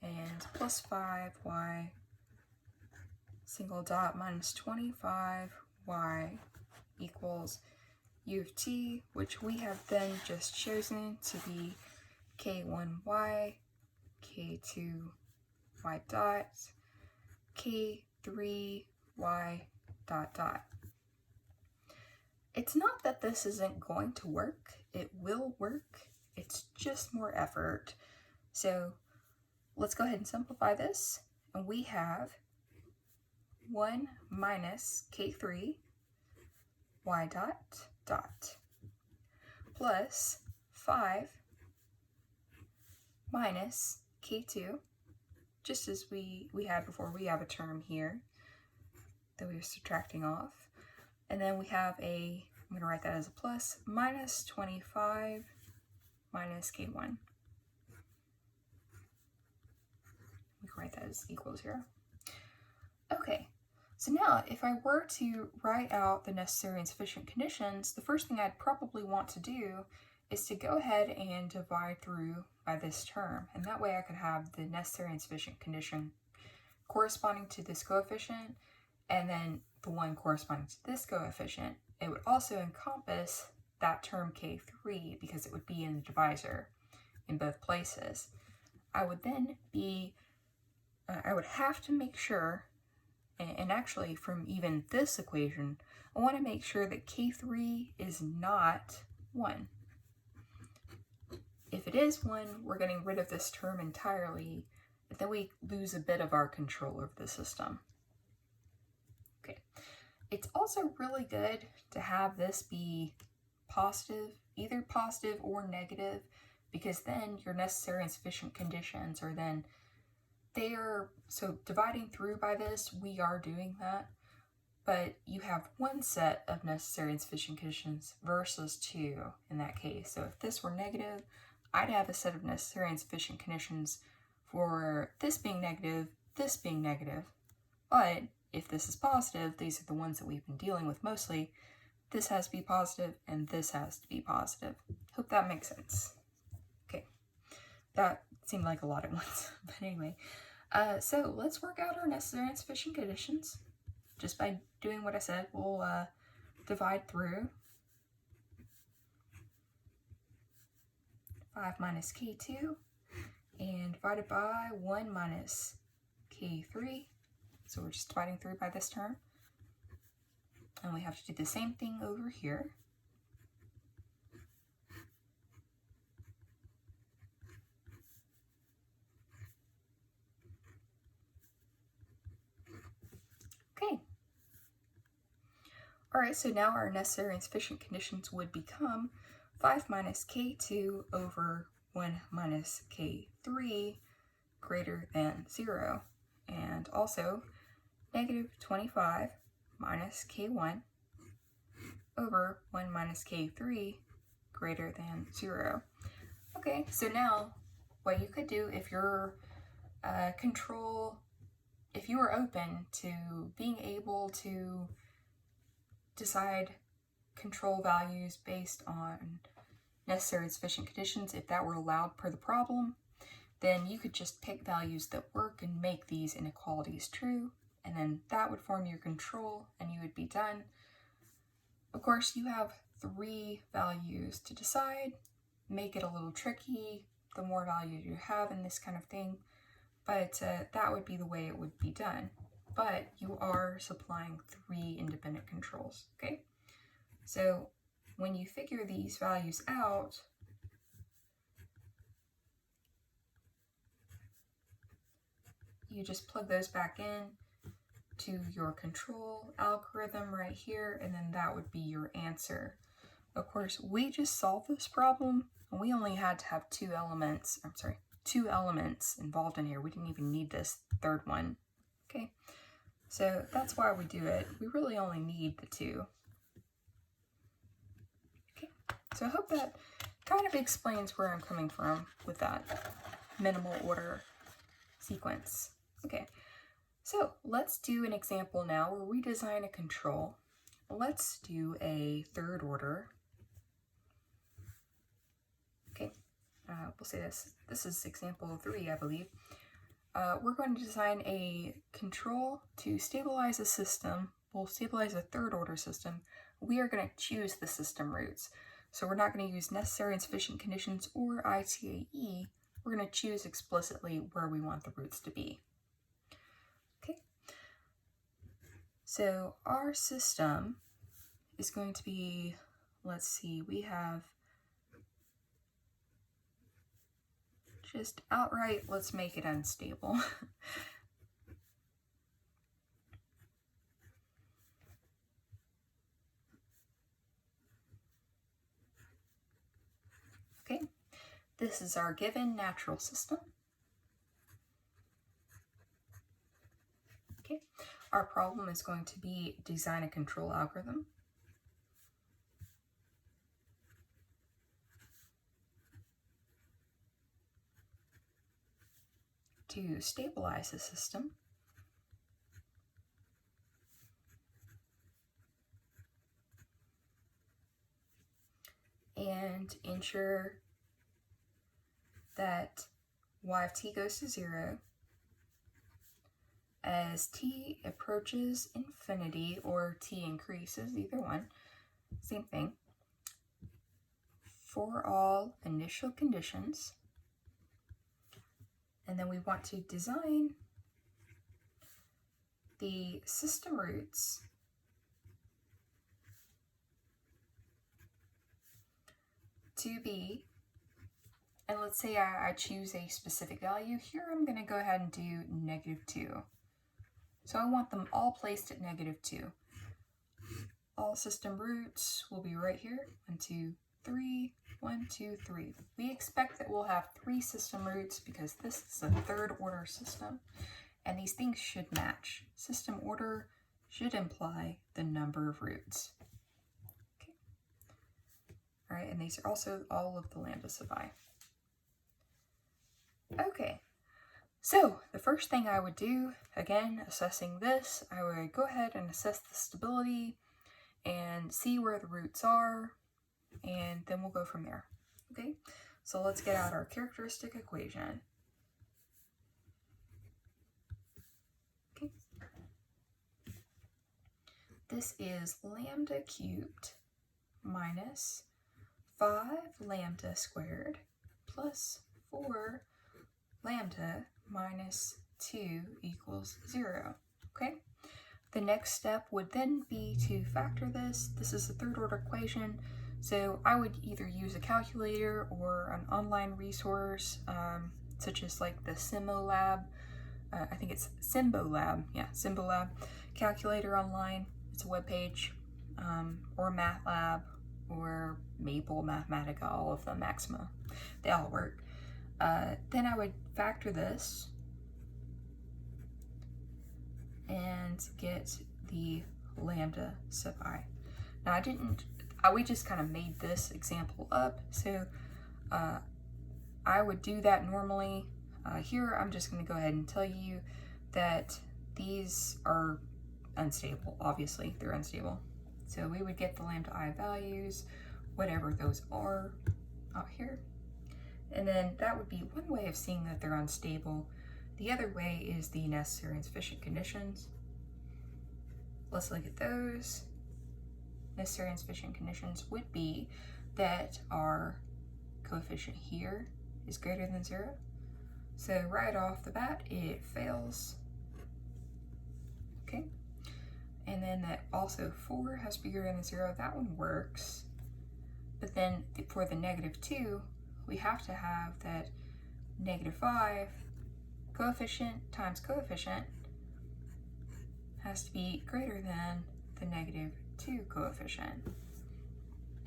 and plus 5y single dot minus 25y equals u of t, which we have then just chosen to be k1y, k2y dot, k3y dot dot. It's not that this isn't going to work. It will work. It's just more effort. So let's go ahead and simplify this. And we have 1 minus K3 y dot dot plus 5 minus K2, just as we had before. We have a term here that we are subtracting off. And then we have I'm going to write that as a plus, minus 25 minus K1. We can write that as equals 0. Okay, so now if I were to write out the necessary and sufficient conditions, the first thing I'd probably want to do is to go ahead and divide through by this term. And that way I could have the necessary and sufficient condition corresponding to this coefficient, and then the one corresponding to this coefficient. It would also encompass that term K3 because it would be in the divisor in both places. I would then I would have to make sure, and actually from even this equation, I want to make sure that K3 is not 1. If it is 1, we're getting rid of this term entirely, and then we lose a bit of our control over the system. Okay, it's also really good to have this be positive, either positive or negative, because then your necessary and sufficient conditions are then so dividing through by this, we are doing that, but you have one set of necessary and sufficient conditions versus 2 in that case. So if this were negative, I'd have a set of necessary and sufficient conditions for this being negative, this being negative. But if this is positive, these are the ones that we've been dealing with mostly. This has to be positive and this has to be positive. Hope that makes sense. Okay, that seemed like a lot at once, but anyway. So let's work out our necessary and sufficient conditions. Just by doing what I said, we'll divide through 5 minus K2 and divided by 1 minus K3. So we're just dividing through by this term. And we have to do the same thing over here. Okay. All right, so now our necessary and sufficient conditions would become 5 minus K2 over 1 minus K3 greater than 0. And also negative 25 minus K1 over 1 minus K3 greater than 0. Okay, so now what you could do if you're if you are open to being able to decide control values based on necessary and sufficient conditions, if that were allowed per the problem, then you could just pick values that work and make these inequalities true, and then that would form your control and you would be done. Of course, you have 3 values to decide. Make it a little tricky the more values you have in this kind of thing, but that would be the way it would be done. But you are supplying 3 independent controls, okay? So when you figure these values out, you just plug those back in to your control algorithm right here, and then that would be your answer. Of course, we just solved this problem, and we only had to have 2 elements involved in here. We didn't even need this third one, okay? So that's why we do it. We really only need the 2. Okay, so I hope that kind of explains where I'm coming from with that minimal order sequence. Okay, so let's do an example now where we design a control. Let's do a third order. Okay, we'll say this is example 3, I believe. We're going to design a control to stabilize a system. We'll stabilize a third order system. We are going to choose the system roots. So we're not going to use necessary and sufficient conditions or ITAE. We're going to choose explicitly where we want the roots to be. Okay. So our system is going to be, let's see, we have just outright, let's make it unstable. Okay, this is our given natural system. Okay, our problem is going to be design a control algorithm to stabilize the system and ensure that y of t goes to 0 as t approaches infinity, or t increases, either one, same thing, for all initial conditions. And then we want to design the system roots to be, and let's say I choose a specific value. Here I'm going to go ahead and do -2. So I want them all placed at -2. All system roots will be right here. 1, 2, 3, 1, 2, 3. We expect that we'll have 3 system roots because this is a third order system, and these things should match. System order should imply the number of roots. Okay. All right, and these are also all of the lambda sub I. Okay, so the first thing I would do, again, assessing this, I would go ahead and assess the stability and see where the roots are, and then we'll go from there. Okay, so let's get out our characteristic equation. Okay, this is lambda cubed minus 5 lambda squared plus 4 lambda minus 2 equals 0. Okay, the next step would then be to factor this. This is a third order equation, so I would either use a calculator or an online resource, such as like the Simolab, I think it's Symbolab, yeah, Symbolab calculator online. It's a webpage, or MathLab, or Maple Mathematica, all of them, Maxima, they all work. Then I would factor this and get the lambda sub I. Now we just kind of made this example up, so I would do that normally. Here I'm just going to go ahead and tell you that these are unstable. Obviously they're unstable, so we would get the lambda I values, whatever those are, out here. And then that would be one way of seeing that they're unstable. The other way is the necessary and sufficient conditions. Let's look at those. Necessary and sufficient conditions would be that our coefficient here is greater than 0. So right off the bat, it fails. Okay. And then that also 4 has to be greater than 0. That one works. But then for the -2, we have to have that -5 coefficient times coefficient has to be greater than the -2 coefficient.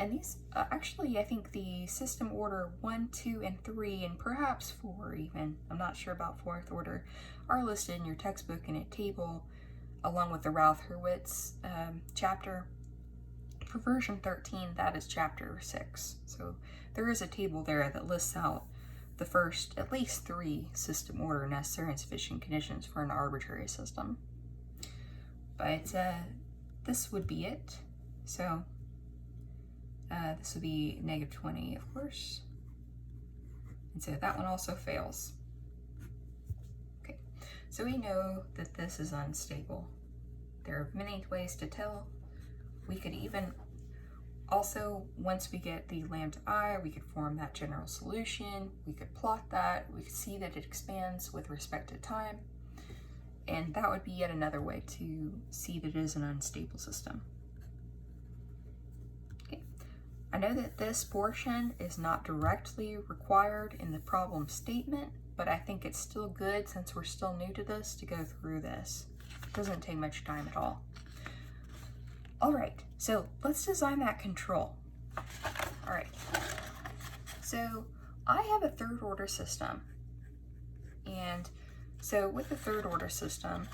And these, actually, I think the system order 1, 2, and 3, and perhaps 4 even, I'm not sure about 4th order, are listed in your textbook in a table along with the Ralph Hurwitz chapter. For version 13, that is chapter 6. So there is a table there that lists out the first at least 3 system order necessary and sufficient conditions for an arbitrary system. But this would be it. So this would be -20, of course. And so that one also fails. Okay, so we know that this is unstable. There are many ways to tell. We could even also, once we get the lambda I, we could form that general solution. We could plot that. We could see that it expands with respect to time. And that would be yet another way to see that it is an unstable system. Okay. I know that this portion is not directly required in the problem statement, but I think it's still good since we're still new to this to go through this. It doesn't take much time at all. All right, so let's design that control. All right, so I have a third order system. And so with the third order system,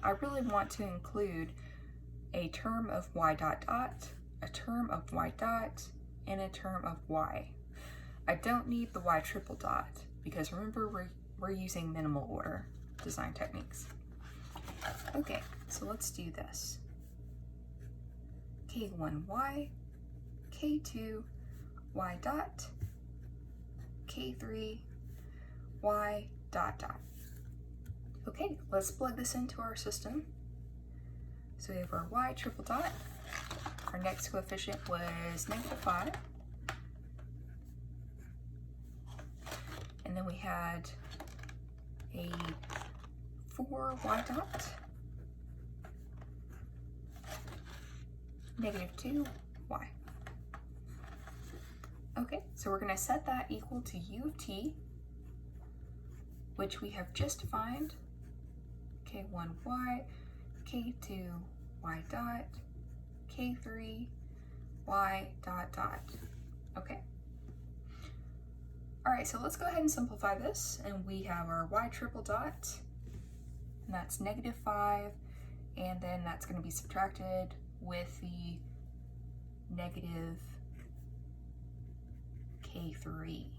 I really want to include a term of y dot dot, a term of y dot, and a term of y. I don't need the y triple dot because remember we're using minimal order design techniques. Okay, so let's do this. K1y, K2, y dot, K3, y dot dot. Okay, let's plug this into our system. So we have our y triple dot. Our next coefficient was -5. And then we had a 4y dot, -2y. Okay, so we're going to set that equal to u of t, which we have just defined. K1y, K2y dot, K3 y dot dot. Okay. All right, so let's go ahead and simplify this, and we have our y triple dot, and that's -5, and then that's going to be subtracted with the negative K3.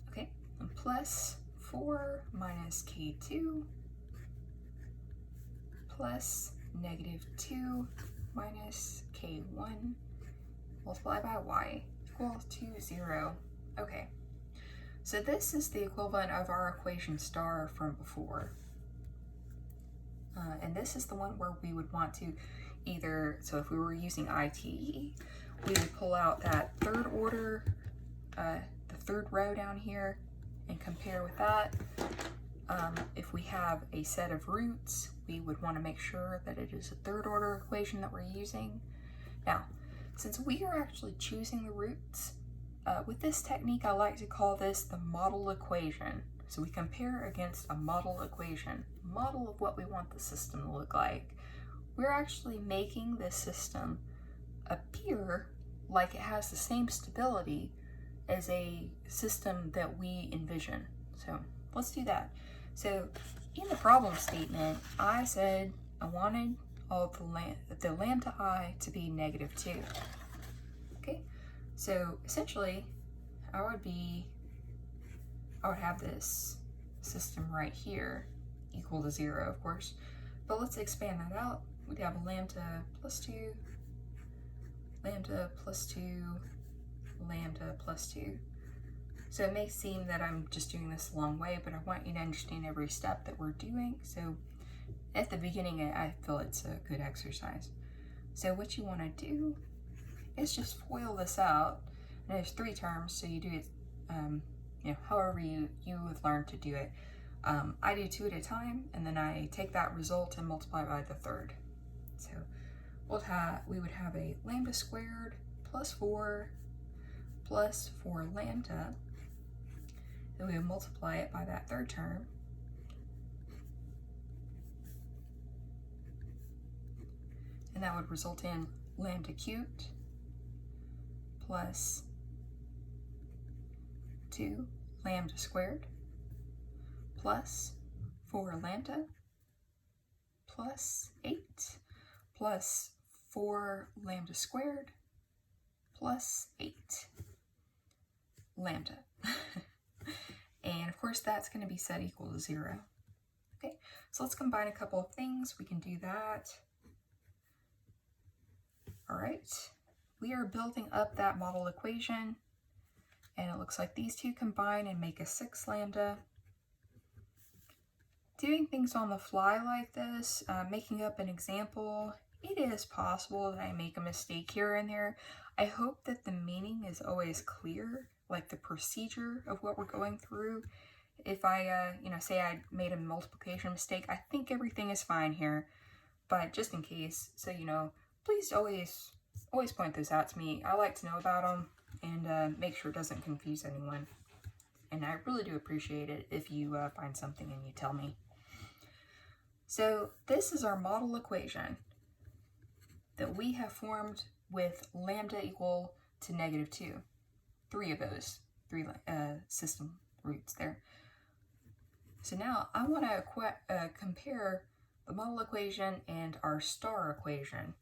Okay, and plus 4 minus K2 plus -2 minus K1 multiplied by y equal to 0. Okay, so this is the equivalent of our equation star from before. And this is the one where we would want to either, so if we were using ITAE, we would pull out that third order, the third row down here, and compare with that. If we have a set of roots, we would want to make sure that it is a third order equation that we're using. Now, since we are actually choosing the roots, with this technique I like to call this the model equation. So we compare against a model equation, model of what we want the system to look like. We're actually making this system appear like it has the same stability as a system that we envision. So let's do that. So in the problem statement, I said I wanted all the lambda I to be -2. Okay, so essentially I would have this system right here equal to 0, of course, but let's expand that out. We'd have lambda plus 2, lambda plus 2, lambda plus 2. So it may seem that I'm just doing this a long way, but I want you to understand every step that we're doing. So at the beginning, I feel it's a good exercise. So what you want to do is just FOIL this out. And there's 3 terms, so you do it however you would learn to do it. I do 2 at a time, and then I take that result and multiply by the third. So we would have a lambda squared plus 4 lambda. Then we would multiply it by that third term. And that would result in lambda cubed plus 2 lambda squared plus 4 lambda plus 8 plus 4 lambda squared plus 8 lambda. And of course that's going to be set equal to 0. Okay, so let's combine a couple of things. We can do that. All right, we are building up that model equation, and it looks like these two combine and make a 6 lambda. Doing things on the fly like this, making up an example, it is possible that I make a mistake here and there. I hope that the meaning is always clear, like the procedure of what we're going through. If I, say I made a multiplication mistake, I think everything is fine here. but just in case, so you know, please always point those out to me. I like to know about them and make sure it doesn't confuse anyone. And I really do appreciate it if you find something and you tell me. So this is our model equation that we have formed with lambda equal to -2. 3 of those, 3 system roots there. So now I want to compare the model equation and our star equation.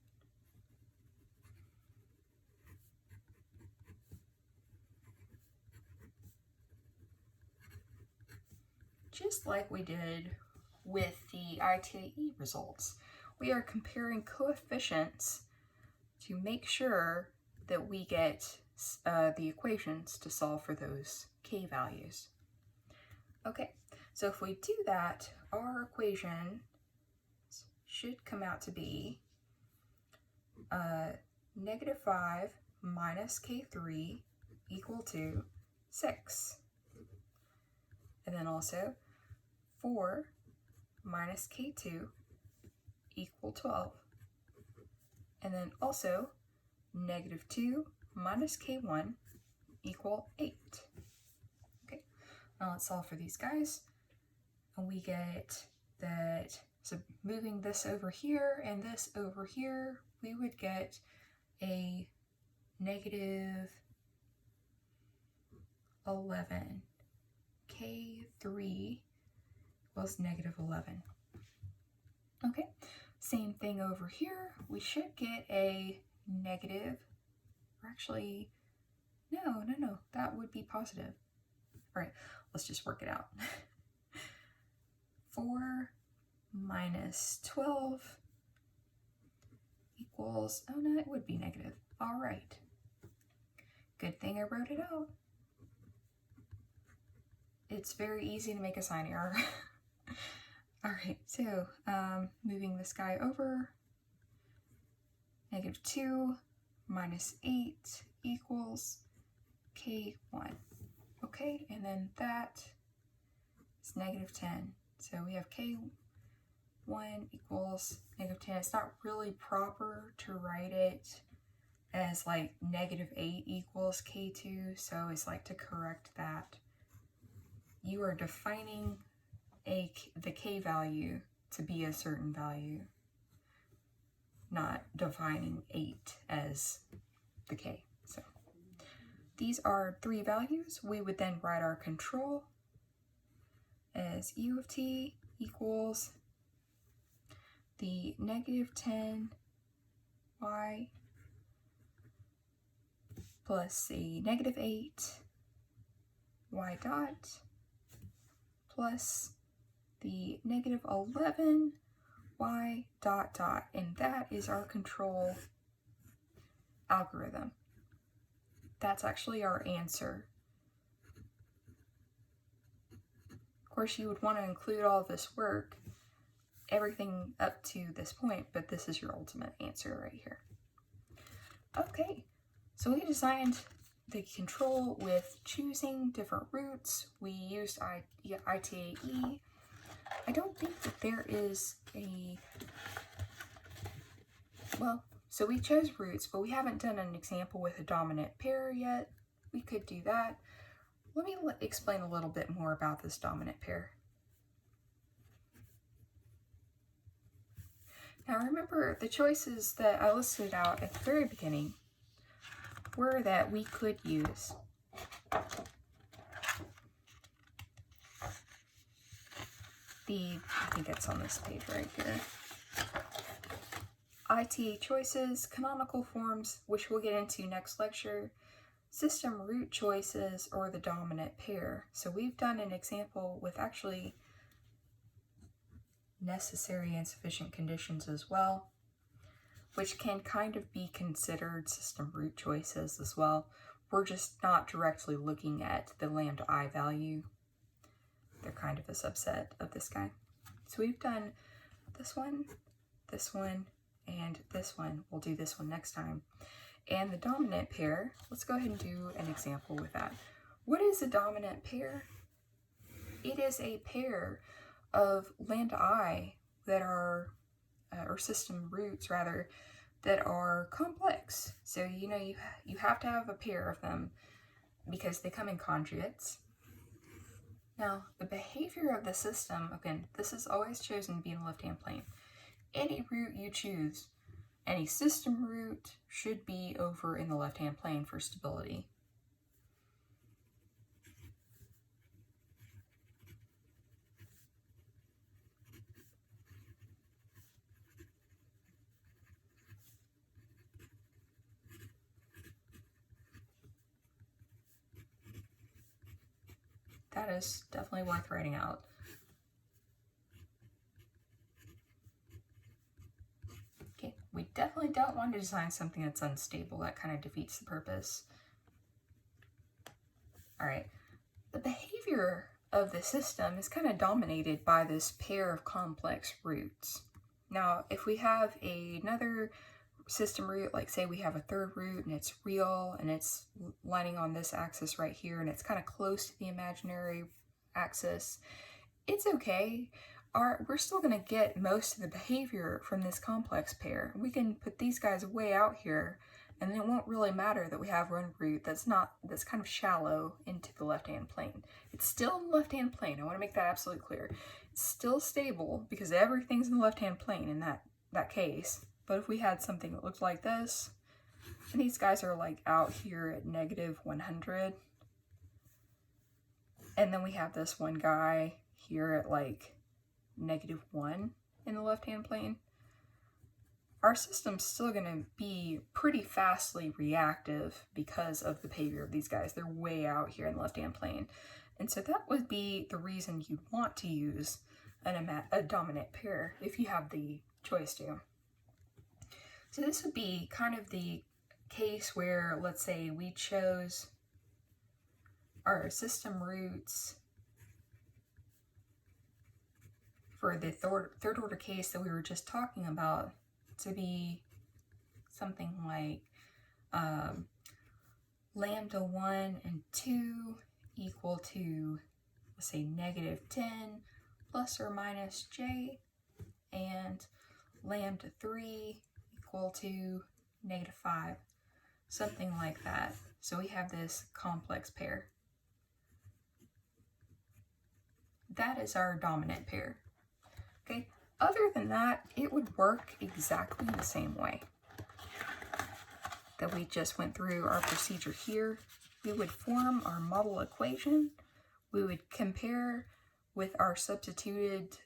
Just like we did with the ITAE results, we are comparing coefficients to make sure that we get the equations to solve for those k values. Okay, so if we do that, our equation should come out to be -5 minus k3 equal to 6. And then also 4 minus k2 equal 12. And then also -2 minus k1 equal 8. Okay, now let's solve for these guys. And we get that, so moving this over here and this over here, we would get a -11. K3 equals -11. Okay, same thing over here. We should get a negative, or actually, no, that would be positive. All right, let's just work it out. 4 minus 12 equals, oh no, it would be negative. All right, good thing I wrote it out. It's very easy to make a sign error. All right, so moving this guy over, -2 minus 8 equals k1. Okay, and then that is -10. So we have k1 equals -10. It's not really proper to write it as like -8 equals k2, so it's like to correct that. You are defining the k value to be a certain value, not defining 8 as the k. So these are 3 values. We would then write our control as u of t equals the -10y plus the -8 y dot plus the -11 y dot dot, and that is our control algorithm. That's actually our answer. Of course, you would want to include all of this work, everything up to this point, but this is your ultimate answer right here. Okay, so we designed the control with choosing different roots. We used ITAE. I don't think that there is a, well, so we chose roots, but we haven't done an example with a dominant pair yet. We could do that. Let me explain a little bit more about this dominant pair. Now remember, the choices that I listed out at the very beginning were that we could use I think it's on this page right here, ITA choices, canonical forms, which we'll get into next lecture, system root choices, or the dominant pair. So we've done an example with actually necessary and sufficient conditions as well, which can kind of be considered system root choices as well. We're just not directly looking at the lambda I value. They're kind of a subset of this guy. So we've done this one, and this one. We'll do this one next time. And the dominant pair, let's go ahead and do an example with that. What is a dominant pair? It is a pair of lambda I that are or system roots rather, that are complex. So, you know, you have to have a pair of them because they come in conjugates. Now, the behavior of the system, again, this is always chosen to be in the left-hand plane. Any root you choose, any system root should be over in the left-hand plane for stability. That is definitely worth writing out. Okay, we definitely don't want to design something that's unstable. That kind of defeats the purpose. All right, the behavior of the system is kind of dominated by this pair of complex roots. Now, if we have another system root, like say we have a third root and it's real and it's lining on this axis right here and it's kind of close to the imaginary axis, it's okay. We're still going to get most of the behavior from this complex pair. We can put these guys way out here and it won't really matter that we have one root that's kind of shallow into the left-hand plane. It's still in the left-hand plane. I want to make that absolutely clear. It's still stable because everything's in the left-hand plane in that case. But if we had something that looked like this, and these guys are like out here at -100, and then we have this one guy here at like -1 in the left-hand plane, our system's still going to be pretty fastly reactive because of the behavior of these guys. They're way out here in the left-hand plane. And so that would be the reason you'd want to use a dominant pair if you have the choice to. So this would be kind of the case where, let's say, we chose our system roots for the third order case that we were just talking about to be something like lambda 1 and 2 equal to, let's say, -10 plus or minus j, and lambda 3 equal to -5, something like that. So we have this complex pair. That is our dominant pair. Okay, other than that, it would work exactly the same way that we just went through our procedure here. We would form our model equation. We would compare with our substituted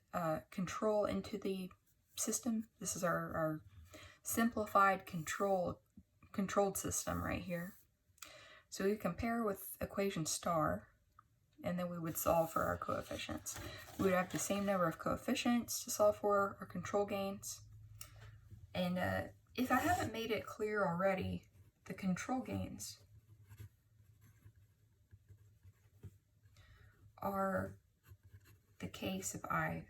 control into the system. This is our simplified controlled system right here. So we compare with equation star, and then we would solve for our coefficients. We would have the same number of coefficients to solve for our control gains. And if I haven't made it clear already, the control gains are the case of I.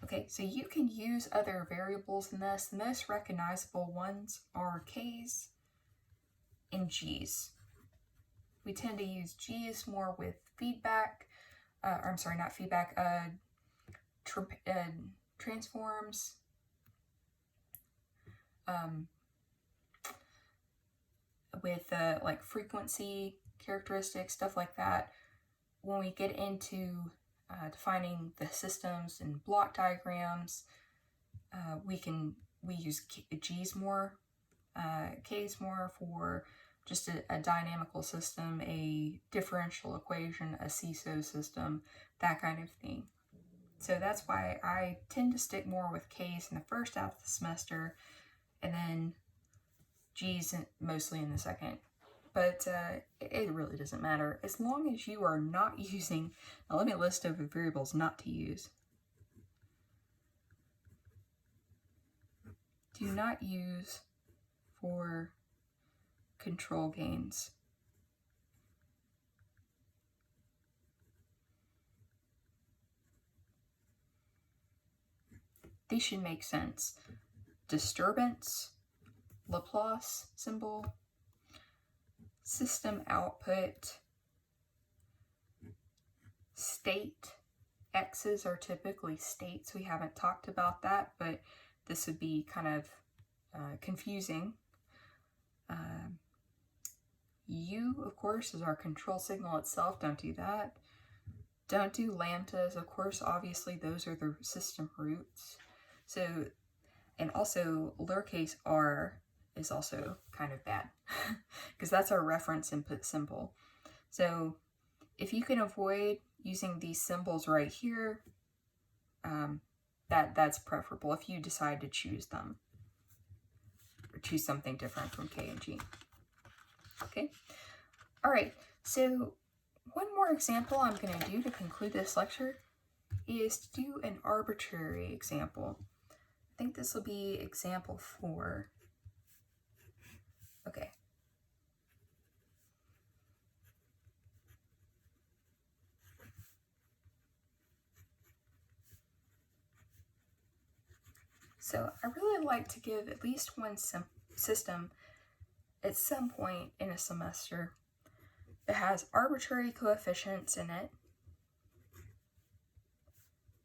Okay, so you can use other variables in this. The most recognizable ones are K's and G's. We tend to use G's more with feedback, transforms, with like frequency characteristics, stuff like that. When we get into defining the systems and block diagrams, we use G's more, K's more for just a dynamical system, a differential equation, a seesaw system, that kind of thing. So that's why I tend to stick more with K's in the first half of the semester, and then G's mostly in the second. But it really doesn't matter. As long as you are not using, now let me list over variables not to use. Do not use for control gains. These should make sense. Disturbance, Laplace symbol, system output, state, X's are typically states. We haven't talked about that, but this would be kind of confusing. U, of course, is our control signal itself. Don't do that. Don't do lambdas, of course. Obviously, those are the system roots. So, and also lowercase r is also kind of bad because that's our reference input symbol. So if you can avoid using these symbols right here, that's preferable if you decide to choose them or choose something different from K and G. Okay. All right. So one more example I'm going to do to conclude this lecture is to do an arbitrary example. I think this will be example 4. Okay. So I really like to give at least one system at some point in a semester that has arbitrary coefficients in it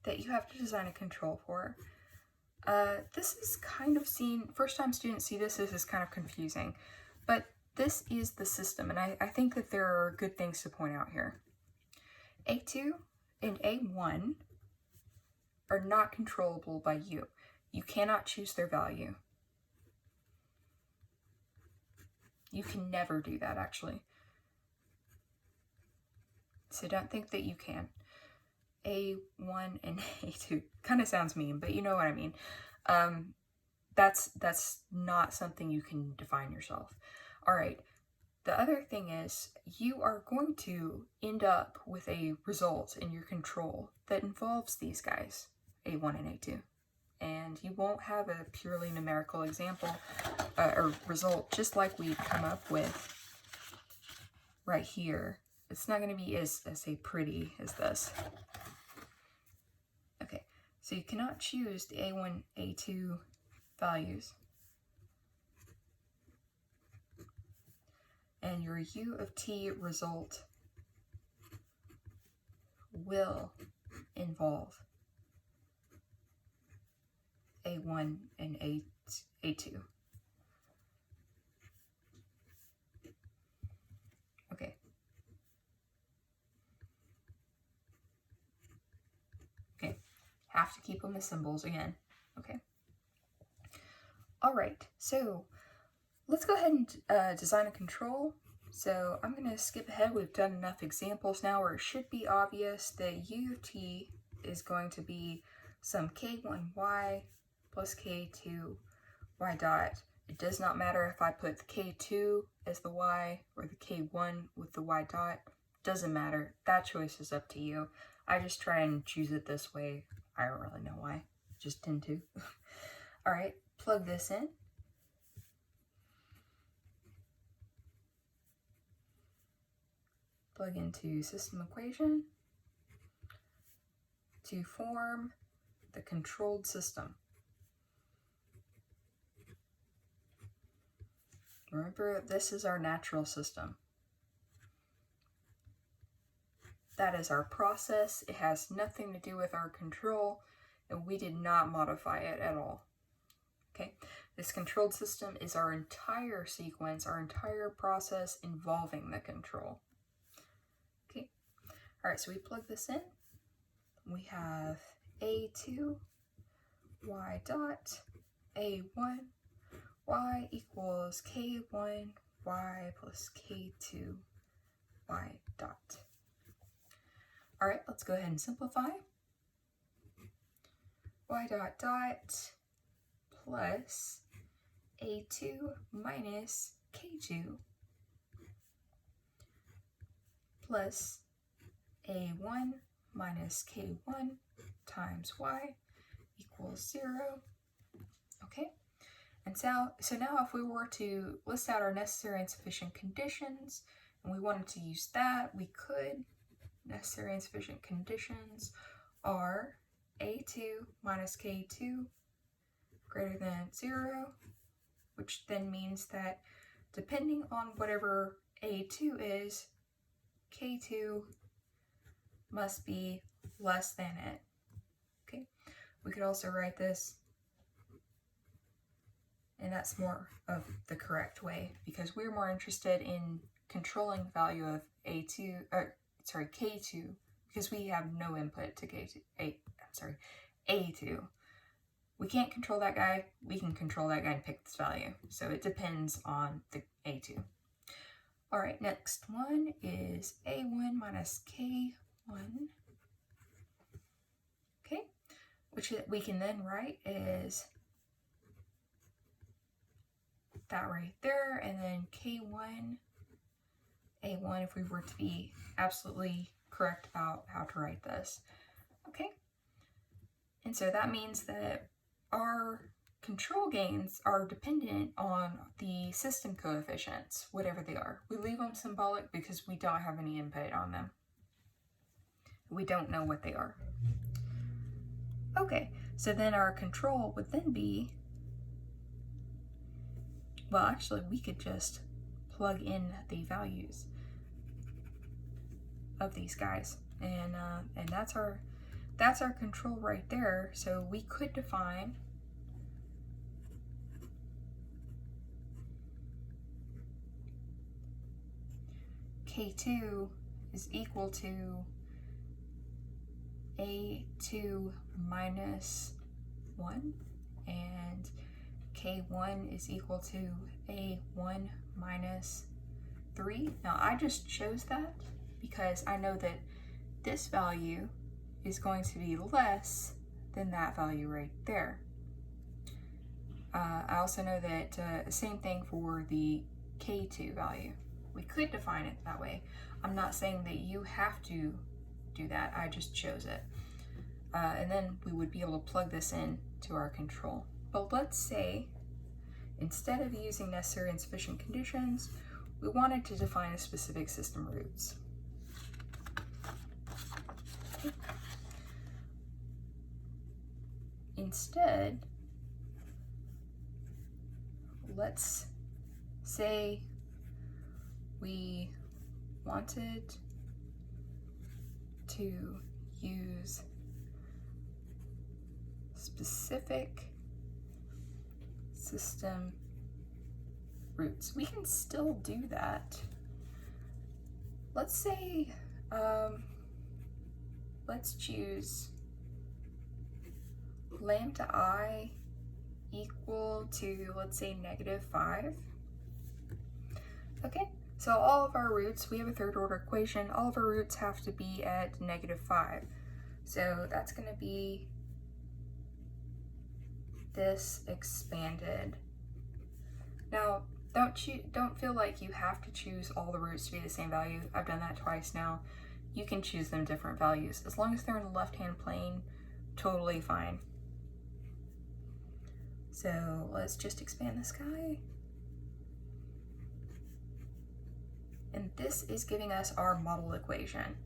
that you have to design a control for. This is kind of seen, first time students see this is kind of confusing, but this is the system, and I think that there are good things to point out here. A2 and A1 are not controllable by you. You cannot choose their value. You can never do that, actually. So don't think that you can. A1 and A2 kind of sounds mean, but you know what I mean. That's not something you can define yourself. All right. The other thing is you are going to end up with a result in your control that involves these guys, A1 and A2. And you won't have a purely numerical example or result just like we come up with right here. It's not going to be as pretty as this. Okay, so you cannot choose the A1, A2 values. And your U of t result will involve A1 and A2. Okay. Okay, have to keep them as symbols again. Okay. All right, so let's go ahead and design a control. So I'm going to skip ahead. We've done enough examples now where it should be obvious that U of t is going to be some k1y plus k2 y dot. It does not matter if I put the k2 as the y or the k1 with the y dot. Doesn't matter. That choice is up to you. I just try and choose it this way. I don't really know why. Just tend to. All right, plug this in. Plug into system equation to form the controlled system. Remember, this is our natural system. That is our process. It has nothing to do with our control, and we did not modify it at all. Okay, this controlled system is our entire sequence, our entire process involving the control. Okay, all right, so we plug this in. We have A2 y dot A1 y equals k1 y plus k2 y dot. All right, let's go ahead and simplify. Y dot dot plus A2 minus K2 plus A1 minus K1 times Y equals 0. Okay, and so now if we were to list out our necessary and sufficient conditions and we wanted to use that, we could. Necessary and sufficient conditions are A2 minus K2 greater than 0, which then means that depending on whatever A2 is, K2 must be less than it. Okay, we could also write this, and that's more of the correct way because we're more interested in controlling the value of K2, because we have no input to A2. We can't control that guy. We can control that guy and pick this value. So it depends on the A2. All right, next one is A1 minus K1. Okay, which we can then write as that right there, and then K1, A1 if we were to be absolutely correct about how to write this. Okay, and so that means that our control gains are dependent on the system coefficients, whatever they are. We leave them symbolic because we don't have any input on them. We don't know what they are. Okay, so then our control would then be, well, actually we could just plug in the values of these guys, and that's our control right there. So we could define K2 is equal to A2 minus 1, and K1 is equal to A1 minus 3. Now I just chose that because I know that this value is going to be less than that value right there. I also know that same thing for the K2 value. We could define it that way. I'm not saying that you have to do that. I just chose it. And then we would be able to plug this in to our control. But let's say instead of using necessary and sufficient conditions, we wanted to define a specific system roots. Okay. Instead, let's say we wanted to use specific system roots. We can still do that. Let's say, let's choose lambda I equal to, let's say, -5. Okay, so all of our roots, we have a third order equation, all of our roots have to be at -5. So that's going to be this expanded. Now, don't feel like you have to choose all the roots to be the same value. I've done that twice now. You can choose them different values. As long as they're in the left-hand plane, totally fine. So let's just expand this guy. And this is giving us our model equation.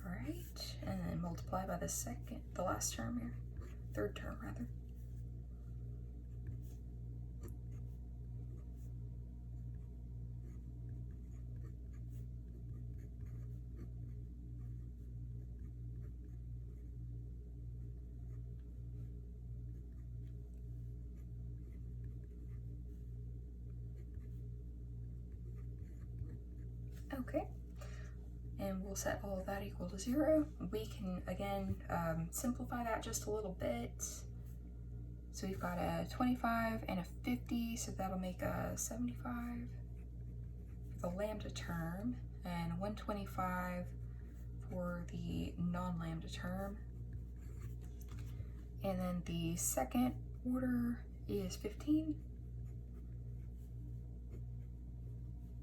All right, and then multiply by the last term here, third term rather. Okay, and we'll set all of that equal to 0. We can, again, simplify that just a little bit. So we've got a 25 and a 50, so that'll make a 75 for the lambda term, and 125 for the non-lambda term. And then the second order is 15.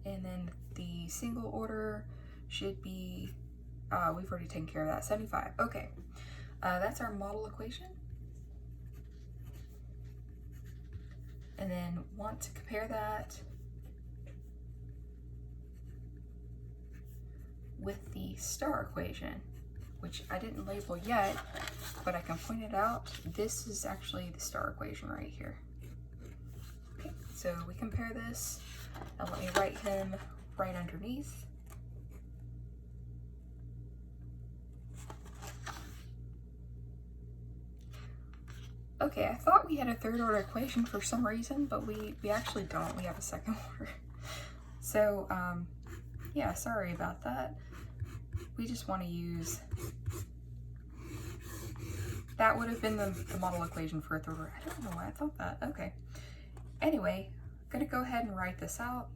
And then the single order should be, we've already taken care of that, 75. Okay, that's our model equation. And then want to compare that with the star equation, which I didn't label yet, but I can point it out. This is actually the star equation right here. Okay, so so we compare this, and let me write him right underneath. Okay, I thought we had a third order equation for some reason, but we actually don't. We have a second order. So, yeah, sorry about that. We just want to use, that would have been the model equation for a third order. I don't know why I thought that. Okay. Anyway, I'm going to go ahead and write this out.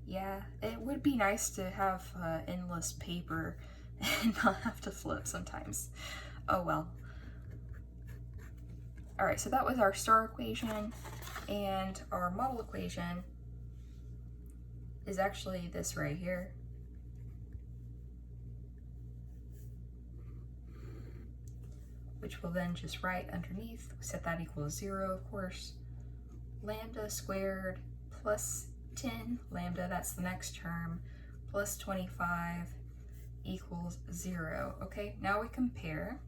Yeah, it would be nice to have endless paper and not have to flip sometimes. Oh well. Alright, so that was our star equation, and our model equation is actually this right here. Which we'll then just write underneath, set that equals 0, of course. Lambda squared plus 10, lambda, that's the next term, plus 25 equals 0. Okay, now we compare,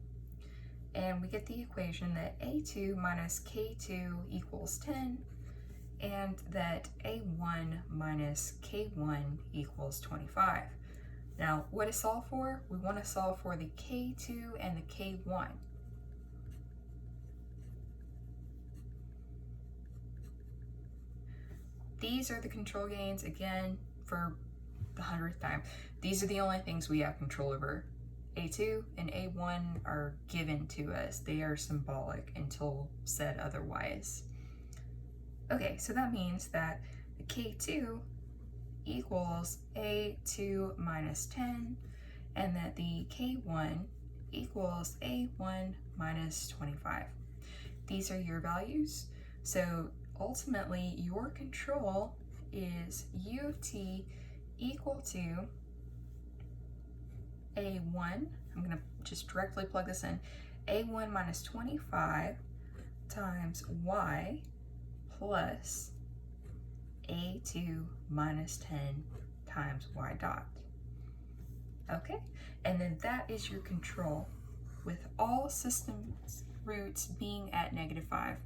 and we get the equation that A2 minus K2 equals 10, and that A1 minus K1 equals 25. Now, what to solve for? We want to solve for the K2 and the K1. These are the control gains, again, for the 100th time. These are the only things we have control over. A2 and A1 are given to us. They are symbolic until said otherwise. Okay, so that means that the K2 equals A2 minus 10, and that the K1 equals A1 minus 25. These are your values. So ultimately, your control is U of t equal to A1, I'm going to just directly plug this in, A1 minus 25 times y plus A2 minus 10 times y dot. Okay, and then that is your control, with all systems roots being at -5.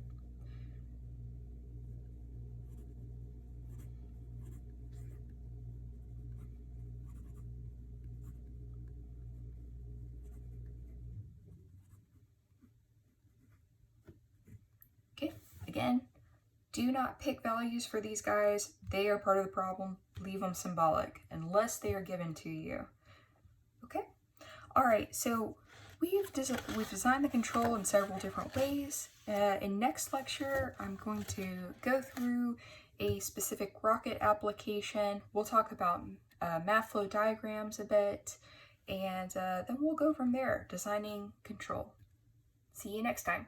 Okay, again, do not pick values for these guys. They are part of the problem. Leave them symbolic unless they are given to you. Okay? All right, so we've designed the control in several different ways. In next lecture, I'm going to go through a specific rocket application. We'll talk about math flow diagrams a bit, and then we'll go from there, designing control. See you next time.